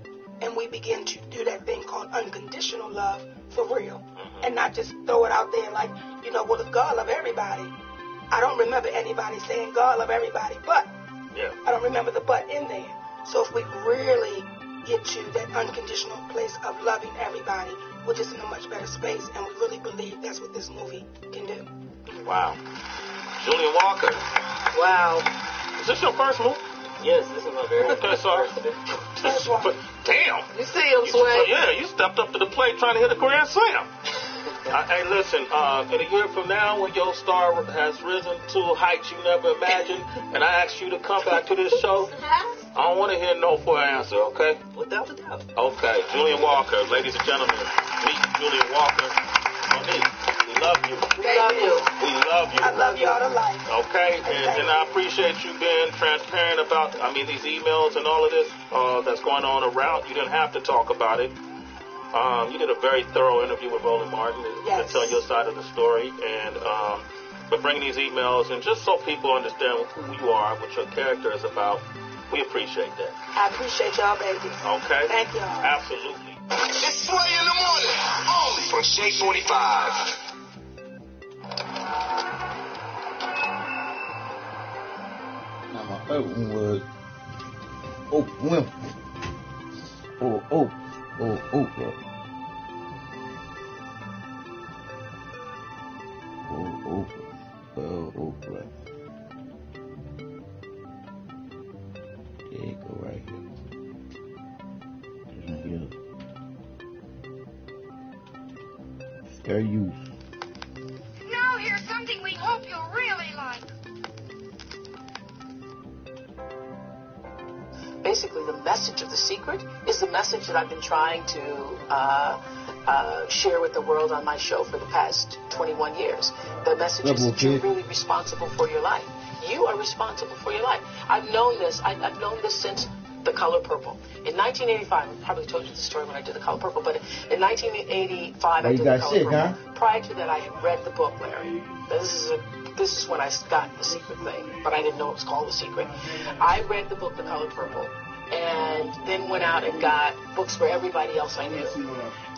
and we begin to do that thing called unconditional love for real. And not just throw it out there like, well, if God love everybody, I don't remember anybody saying God love everybody, but I don't remember the but in there. So if we really get to that unconditional place of loving everybody, we're just in a much better space, and we really believe that's what this movie can do. Wow. Julian Walker. Wow. Is this your first movie? Yes, this is my very First one. Damn. You see him, Sway? Yeah, you stepped up to the plate trying to hit a grand slam. Hey, listen, in a year from now, when your star has risen to heights you never imagined, and I ask you to come back to this show, I don't want to hear no for an answer, okay? Without a doubt. Okay, Julian Walker, ladies and gentlemen, meet Julian Walker. Monique, we love you. We love you. We love you. I love you all to life. Okay, and I appreciate you being transparent about, these emails and all of this that's going on around. You didn't have to talk about it. You did a very thorough interview with Roland Martin to tell your side of the story, and but bringing these emails and just so people understand who you are, what your character is about, we appreciate that. I appreciate y'all, baby. Okay? Thank y'all. Absolutely. It's Sway in the morning, only from Shade 45. Now my other one was Oprah Winfrey. Oprah. Oprah. There you go right here. Fair use. Now here's something we hope you'll really like. Basically, the message of The Secret is the message that I've been trying to share with the world on my show for the past 21 years. The message is that you're really responsible for your life. You are responsible for your life. I've known this. I've known this since The Color Purple. In 1985, I probably told you the story when I did The Color Purple, but in 1985, I did The Color Purple. Prior to that, I had read the book, Larry. This is when I got The Secret thing, but I didn't know it was called The Secret. I read the book, The Color Purple, and then went out and got books for everybody else I knew.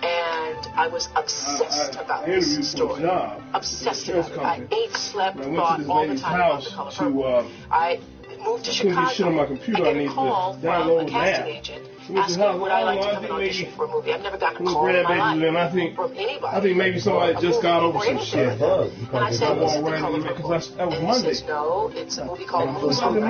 And I was obsessed about this story. Obsessed about it. I ate, slept, thought all the time about The Color Purple. I moved to Chicago. I get a call from a casting agent asking would I like to come and audition for a movie. I've never gotten a call in my life from anybody. I think maybe somebody just got over some shit. And I said, "This is The Color Purple." And he says, "No, it's a movie called Moonstone."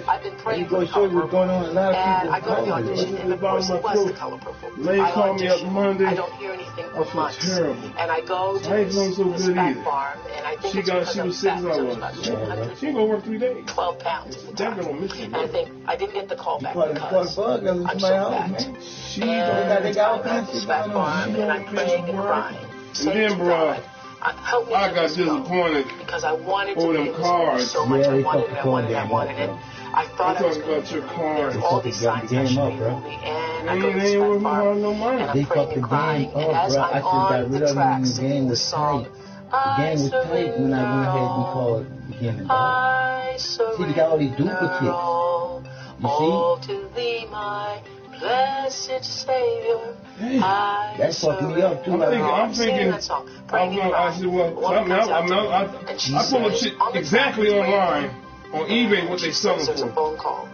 I've been praying for The Color Purple. And I go to the audition, and of course it was The Color Purple. I audition. I don't hear anything for months. And I go to this fat farm, and I think she was sick as I was. She ain't gonna work 3 days. 12 pounds at the time. And I think I didn't get the call back because I'm so fat. And I go to this fat farm, and I'm praying and crying. Then, bro, help me I got disappointed because I wanted to over be them cars. So much. I wanted it. I wanted it. I thought I was going to your car. all these signs that should be a movie, and I go to this fat farm, and I'm praying and crying, and as I'm on the track singing the song, the game was tight when I went ahead and called beginning. See, they got all these duplicates. You see? To thee, my blessed Savior. That's fucking me up too. I'm thinking. I said, well, I pull up shit exactly online on eBay what they selling for. There's a phone call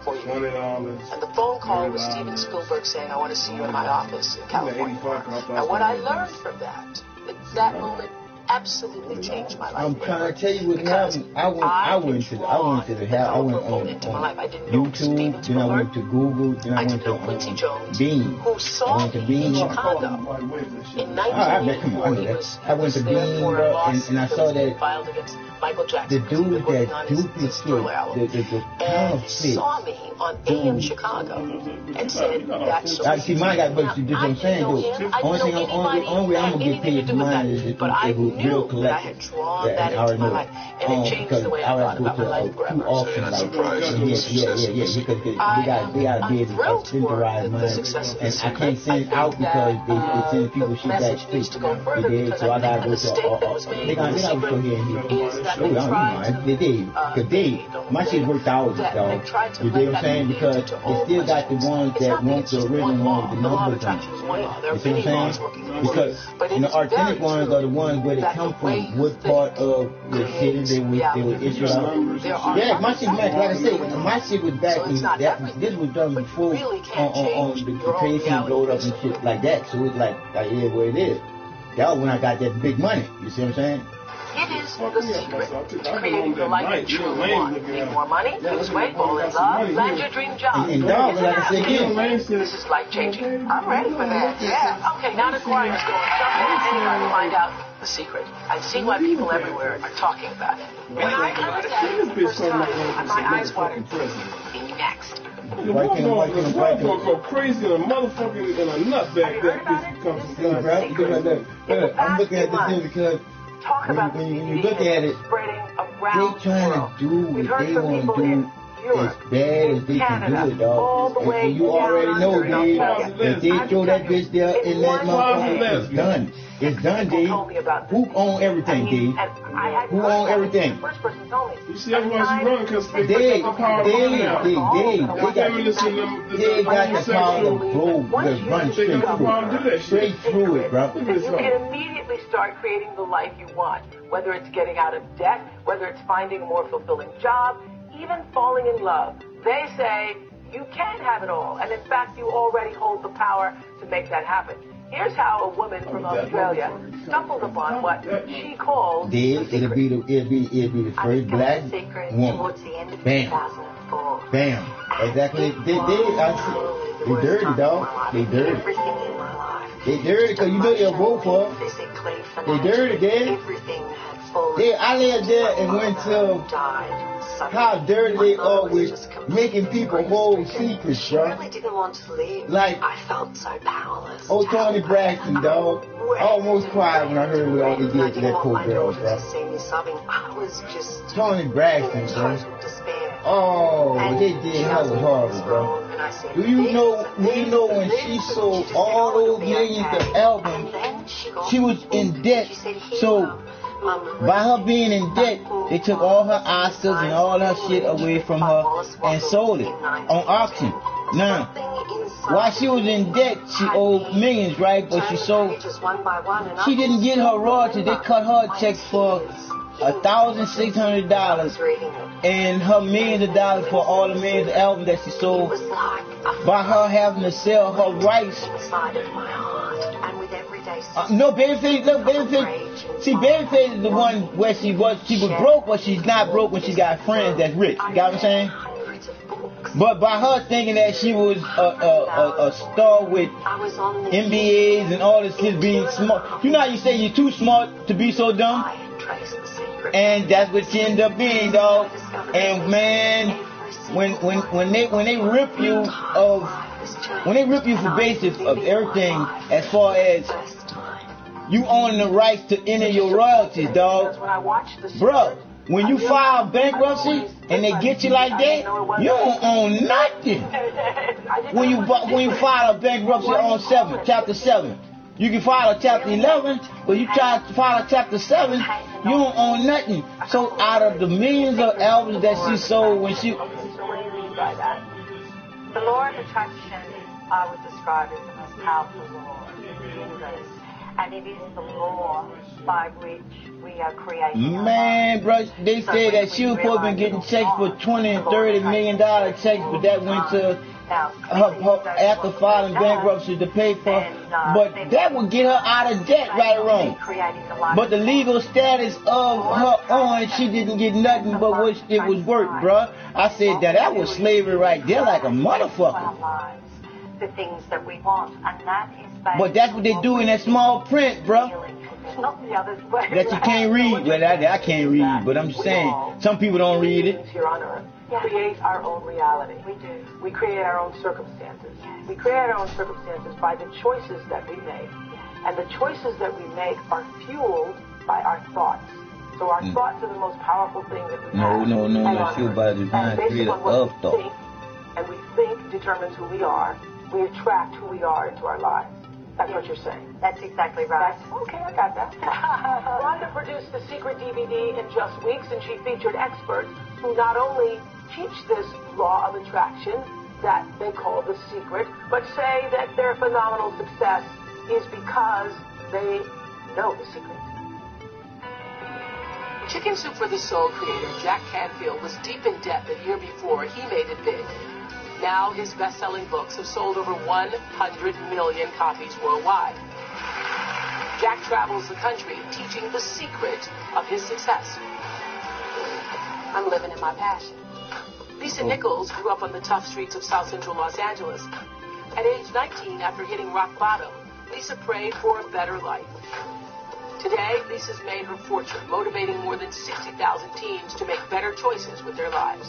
for you. $20. And the phone call was Steven Spielberg saying, "I want to see you in my office in California." And what I learned from that moment absolutely changed my life. I'm trying to tell you what happened. I went to the on YouTube, then I went to Google, then I went to Bean. Who saw me in Chicago in 1984. I went to Bean, and I saw that filed against Michael Jackson. The dude that duplicate, the counterfeit, saw me on AM Chicago and said, "That's so." I see, mine got, but you what I'm saying, though. Only way I'm gonna get paid for mine is if real collector. And I already know it. Because I have to go to 2 auctions. Like, yeah. Because they gotta be able to centralize mine. And I can't send it out because they send people shit back straight. So I gotta go to they gotta go here and here. Oh, I don't mind. They did. Because my shit worked out, dog. You know what I'm saying? Because they still got the ones that want the original ones with the numbers on it. You see what I'm saying? Because the authentic ones are the ones where they come from. What part of the city they were issued out. Yeah, my shit, like I say, my shit was back in this was done before on the page and blowed up and shit like that. So it's like yeah, where it is. That was when I got that big money. You see what I'm saying? It is the secret to creating the life you truly want. Need more money? Lose weight, fall in love, land your dream job. And dog, like I said again, this is life changing. I'm ready for that. Yeah. Okay, now the choir's going. Jump in and find out the secret. I see why people everywhere are talking about it. When I heard that for the first time, my eyes watered. In next. The motherfucker go crazy and a motherfucker in a nut back that bitch becomes a I'm looking at this thing because when you look at it, they trying to do what they want to do as bad as they can do it, dog. And you already know, Dave, if they throw that bitch there in that motherfucker, it's done. It's done, Dave. Who own everything, Dave? Who own everything? You see, that's why she running, because they got the power to run now. They got the power to run straight through it, bro. You can immediately start creating the life you want, whether it's getting out of debt, whether it's finding a more fulfilling job, even falling in love. They say you can have it all, and in fact, you already hold the power to make that happen. Here's how a woman from Australia stumbled upon what she called... It'll be the first black woman. Bam. Bam. Exactly. They dirty, dog. They dirty. They dirty because you know they'll vote for them. They dirty, Dave. I lived there and went to how dirty they are with making people hold secrets, bro. I really didn't want to leave. Like, I felt so powerless. Oh, Tony Braxton, dog. I almost cried when I heard what all they did to that poor girl, bro. I was just Tony Braxton, bro. Oh, they did. That was horrible, bro. Do you know when she sold all those millions of albums, she was in debt. So by her being in debt, they took all her Oscars and all her shit away from her and sold it on auction. Now, while she was in debt, she owed millions, right? But she sold. She didn't get her royalty. They cut her checks for $1,600 and her millions of dollars for all the millions of albums that she sold by her having to sell her rights. No, Babyface, look, Babyface. See, Babyface is the one where she was broke, but she's not broke when she got friends that's rich. You got what I'm saying? But by her thinking that she was a star with MBAs and all this shit, being smart. You know how you say you're too smart to be so dumb? And that's what she ended up being, dog. And man, when they rip you for basis of everything, as far as you own the rights to any of your royalties, dog. Bruh, when you file bankruptcy and they get you like that, you don't own nothing. When you file a bankruptcy on Chapter 7. You can file a Chapter 11, but you try to file a Chapter 7, you don't own nothing. So out of the millions of albums that she sold when she... So what do you mean by that? The law of attraction, I would describe as the most powerful law in the universe. And it is the law by which we are creating. Man, bro, they say that she was supposed to be getting checks for $20 and $30 million checks, but that went to her after filing bankruptcy to pay for. But that would get her out of debt, right or wrong. But the legal status of her on, she didn't get nothing but what it was worth, bro. I said that was slavery right there, like a motherfucker. The things that we want, and that is based. But that's what they do in that small print, bro. Not the other's way. That you can't read. Well, I can't read, but I'm just saying, some people don't read it. Here on earth, create our own reality. We do. We create our own circumstances. Yes. We create our own circumstances by the choices that we make, and the choices that we make are fueled by our thoughts. So our thoughts are the most powerful thing that we have. No. Fueled by the divine creator of thought. And we think determines who we are. We attract who we are into our lives. That's what you're saying. That's exactly right. Okay, I got that. Rhonda produced the Secret DVD in just weeks, and she featured experts who not only teach this law of attraction that they call the secret, but say that their phenomenal success is because they know the secret. Chicken Soup for the Soul creator Jack Canfield was deep in debt the year before he made it big. Now his best-selling books have sold over 100 million copies worldwide. Jack travels the country teaching the secret of his success. I'm living in my passion. Lisa Nichols grew up on the tough streets of South Central Los Angeles. At age 19, after hitting rock bottom, Lisa prayed for a better life. Today, Lisa's made her fortune, motivating more than 60,000 teens to make better choices with their lives.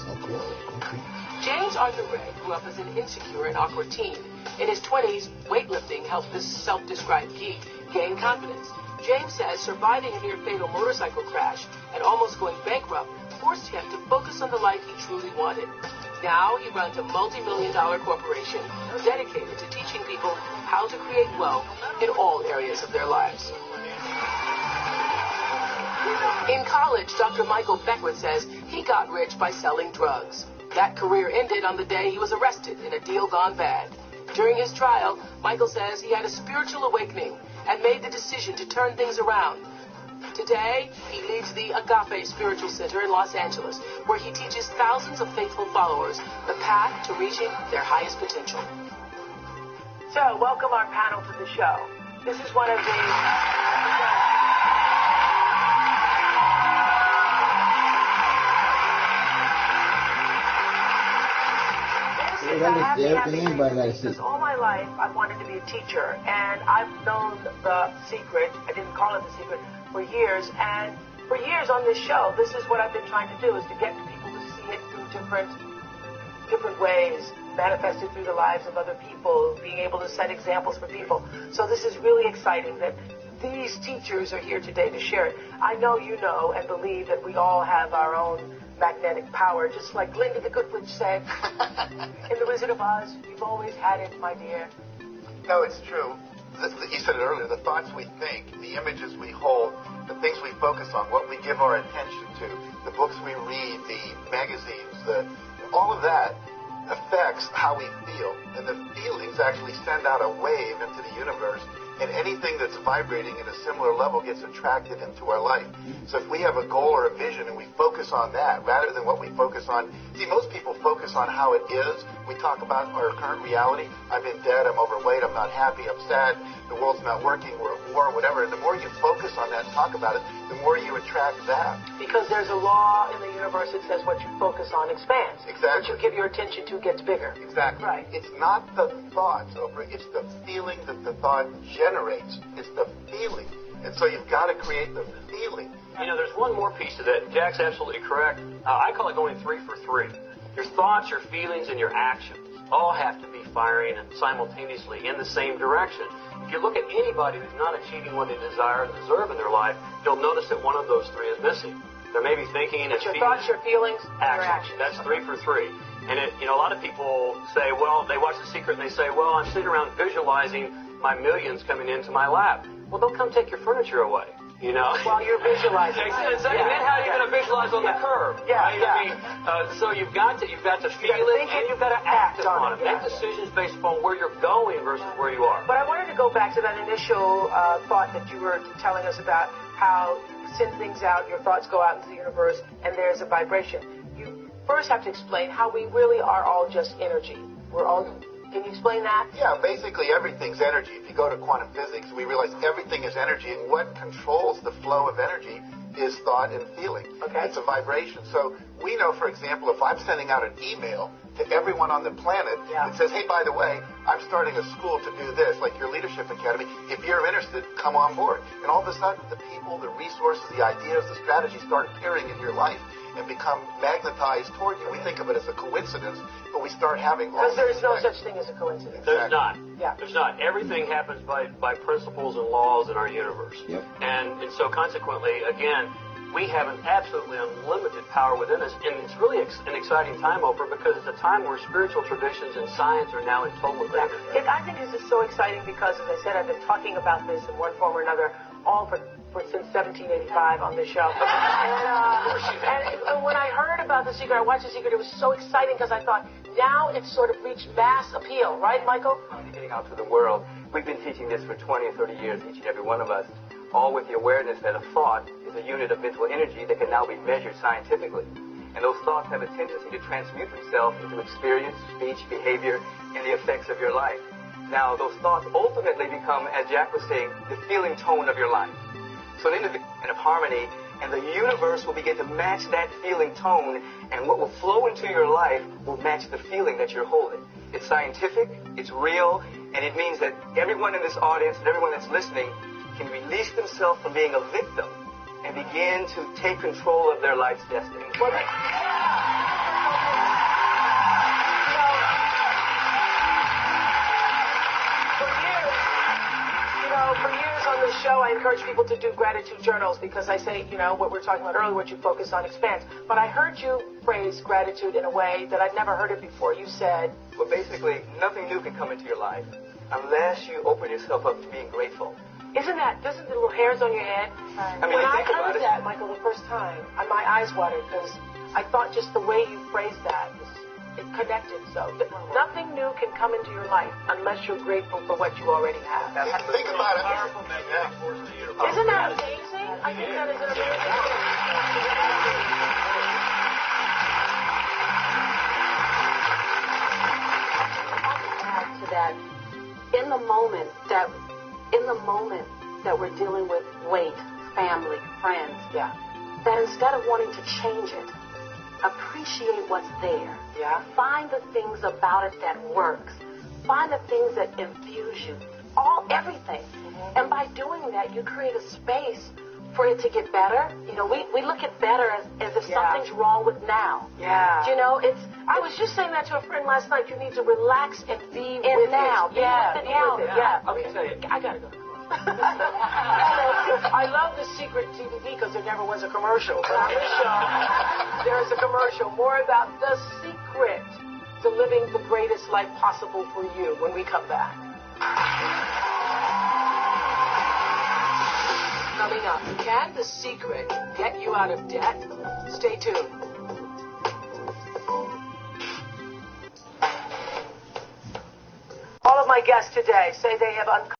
James Arthur Ray grew up as an insecure and awkward teen. In his 20s, weightlifting helped this self-described geek gain confidence. James says surviving a near-fatal motorcycle crash and almost going bankrupt forced him to focus on the life he truly wanted. Now he runs a multi-million-dollar corporation dedicated to teaching people how to create wealth in all areas of their lives. In college, Dr. Michael Beckwith says he got rich by selling drugs. That career ended on the day he was arrested in a deal gone bad. During his trial, Michael says he had a spiritual awakening and made the decision to turn things around. Today, he leads the Agape Spiritual Center in Los Angeles, where he teaches thousands of faithful followers the path to reaching their highest potential. So, welcome our panel to the show. This is one of the... Because all my life I wanted to be a teacher, and I've known the secret. I didn't call it the secret for years, and for years on this show, this is what I've been trying to do: is to get people to see it through different ways, manifested through the lives of other people, being able to set examples for people. So this is really exciting that these teachers are here today to share it. I know you know and believe that we all have our own magnetic power, just like Glinda the Good Witch said in The Wizard of Oz. You've always had it, my dear. No, it's true. You said it earlier, the thoughts we think, the images we hold, the things we focus on, what we give our attention to, the books we read, the magazines, all of that affects how we feel. And the feelings actually send out a wave into the universe, and anything that's vibrating at a similar level gets attracted into our life. So if we have a goal or a vision and we focus on that rather than what we focus on, see, most people focus on how it is. We talk about our current reality. I'm in debt, I'm overweight, I'm not happy, I'm sad, the world's not working, we're at war, whatever. And the more you focus on that and talk about it, the more you attract that. Because there's a law in the universe that says what you focus on expands. Exactly. What you give your attention to gets bigger. Exactly. Right. It's not the thoughts, Oprah, it's the feeling that the thought generates. It's the feeling. And so you've got to create the feeling. You know, there's one more piece to that. Jack's absolutely correct. I call it going 3 for 3. Your thoughts, your feelings, and your actions all have to be firing and simultaneously in the same direction. If you look at anybody who's not achieving what they desire and deserve in their life, you'll notice that one of those 3 is missing. They're maybe thinking and your thoughts, your feelings, and your actions. That's 3 for 3. And a lot of people say, well, they watch The Secret and they say, well, I'm sitting around visualizing my millions coming into my lap. Well, they'll come take your furniture away. You know? While you're visualizing. Exactly. And then how are you going to visualize on the curb? Yeah, right? I mean, so you've got to feel it and you've got to act upon it. Make decisions based upon where you're going versus where you are. But I wanted to go back to that initial thought that you were telling us about how you send things out, your thoughts go out into the universe, and there's a vibration. You first have to explain how we really are all just energy. We're all... Can you explain that? Yeah, basically everything's energy. If you go to quantum physics, we realize everything is energy, and what controls the flow of energy is thought and feeling. Okay. It's a vibration. So we know, for example, if I'm sending out an email to everyone on the planet that says, hey, by the way, I'm starting a school to do this, like your Leadership Academy. If you're interested, come on board. And all of a sudden, the people, the resources, the ideas, the strategies start appearing in your life and become magnetized toward you. We think of it as a coincidence, but we start having all because there's no such thing as a coincidence. There's not. Yeah. There's not. Everything happens by principles and laws in our universe. Yep. And so consequently, again, we have an absolutely unlimited power within us. And it's really an exciting time, Oprah, because it's a time where spiritual traditions and science are now in total agreement. I think this is so exciting because, as I said, I've been talking about this in one form or another all since 1785 on this show. And when I heard about The Secret, I watched The Secret, it was so exciting because I thought, now it's sort of reached mass appeal, right, Michael? Getting out to the world. We've been teaching this for 20 or 30 years, each and every one of us, all with the awareness that a thought is a unit of mental energy that can now be measured scientifically. And those thoughts have a tendency to transmute themselves into experience, speech, behavior, and the effects of your life. Now, those thoughts ultimately become, as Jack was saying, the feeling tone of your life. So then the of harmony, and the universe will begin to match that feeling tone, and what will flow into your life will match the feeling that you're holding. It's scientific, it's real, and it means that everyone in this audience and everyone that's listening can release themselves from being a victim and begin to take control of their life's destiny. encourage people to do gratitude journals because I say, you know, what we were talking about earlier, what you focus on expands. But I heard you phrase gratitude in a way that I'd never heard it before. You said, well, basically, nothing new can come into your life unless you open yourself up to being grateful. Doesn't the little hairs on your head? I mean, when I think about heard that, Michael, the first time, my eyes watered because I thought just the way you phrased that, it connected. So nothing new can come into your life unless you're grateful for what you already have. Think about it. Isn't that amazing? I think that is an Add to that, in the moment that we're dealing with weight, family, friends, that instead of wanting to change it, appreciate what's there. Yeah. Find the things about it that works. Find the things that infuse you. Everything. Mm-hmm. And by doing that, you create a space for it to get better. You know, we look at better as if something's wrong with now. Yeah. You know, I was just saying that to a friend last night. You need to relax and be in with now. it. Yeah. Let me tell you, I gotta go. I love The Secret DVD because there never was a commercial. But on this show, there is a commercial more about The Secret to living the greatest life possible for you when we come back. Coming up, can The Secret get you out of debt? Stay tuned. All of my guests today say they have uncovered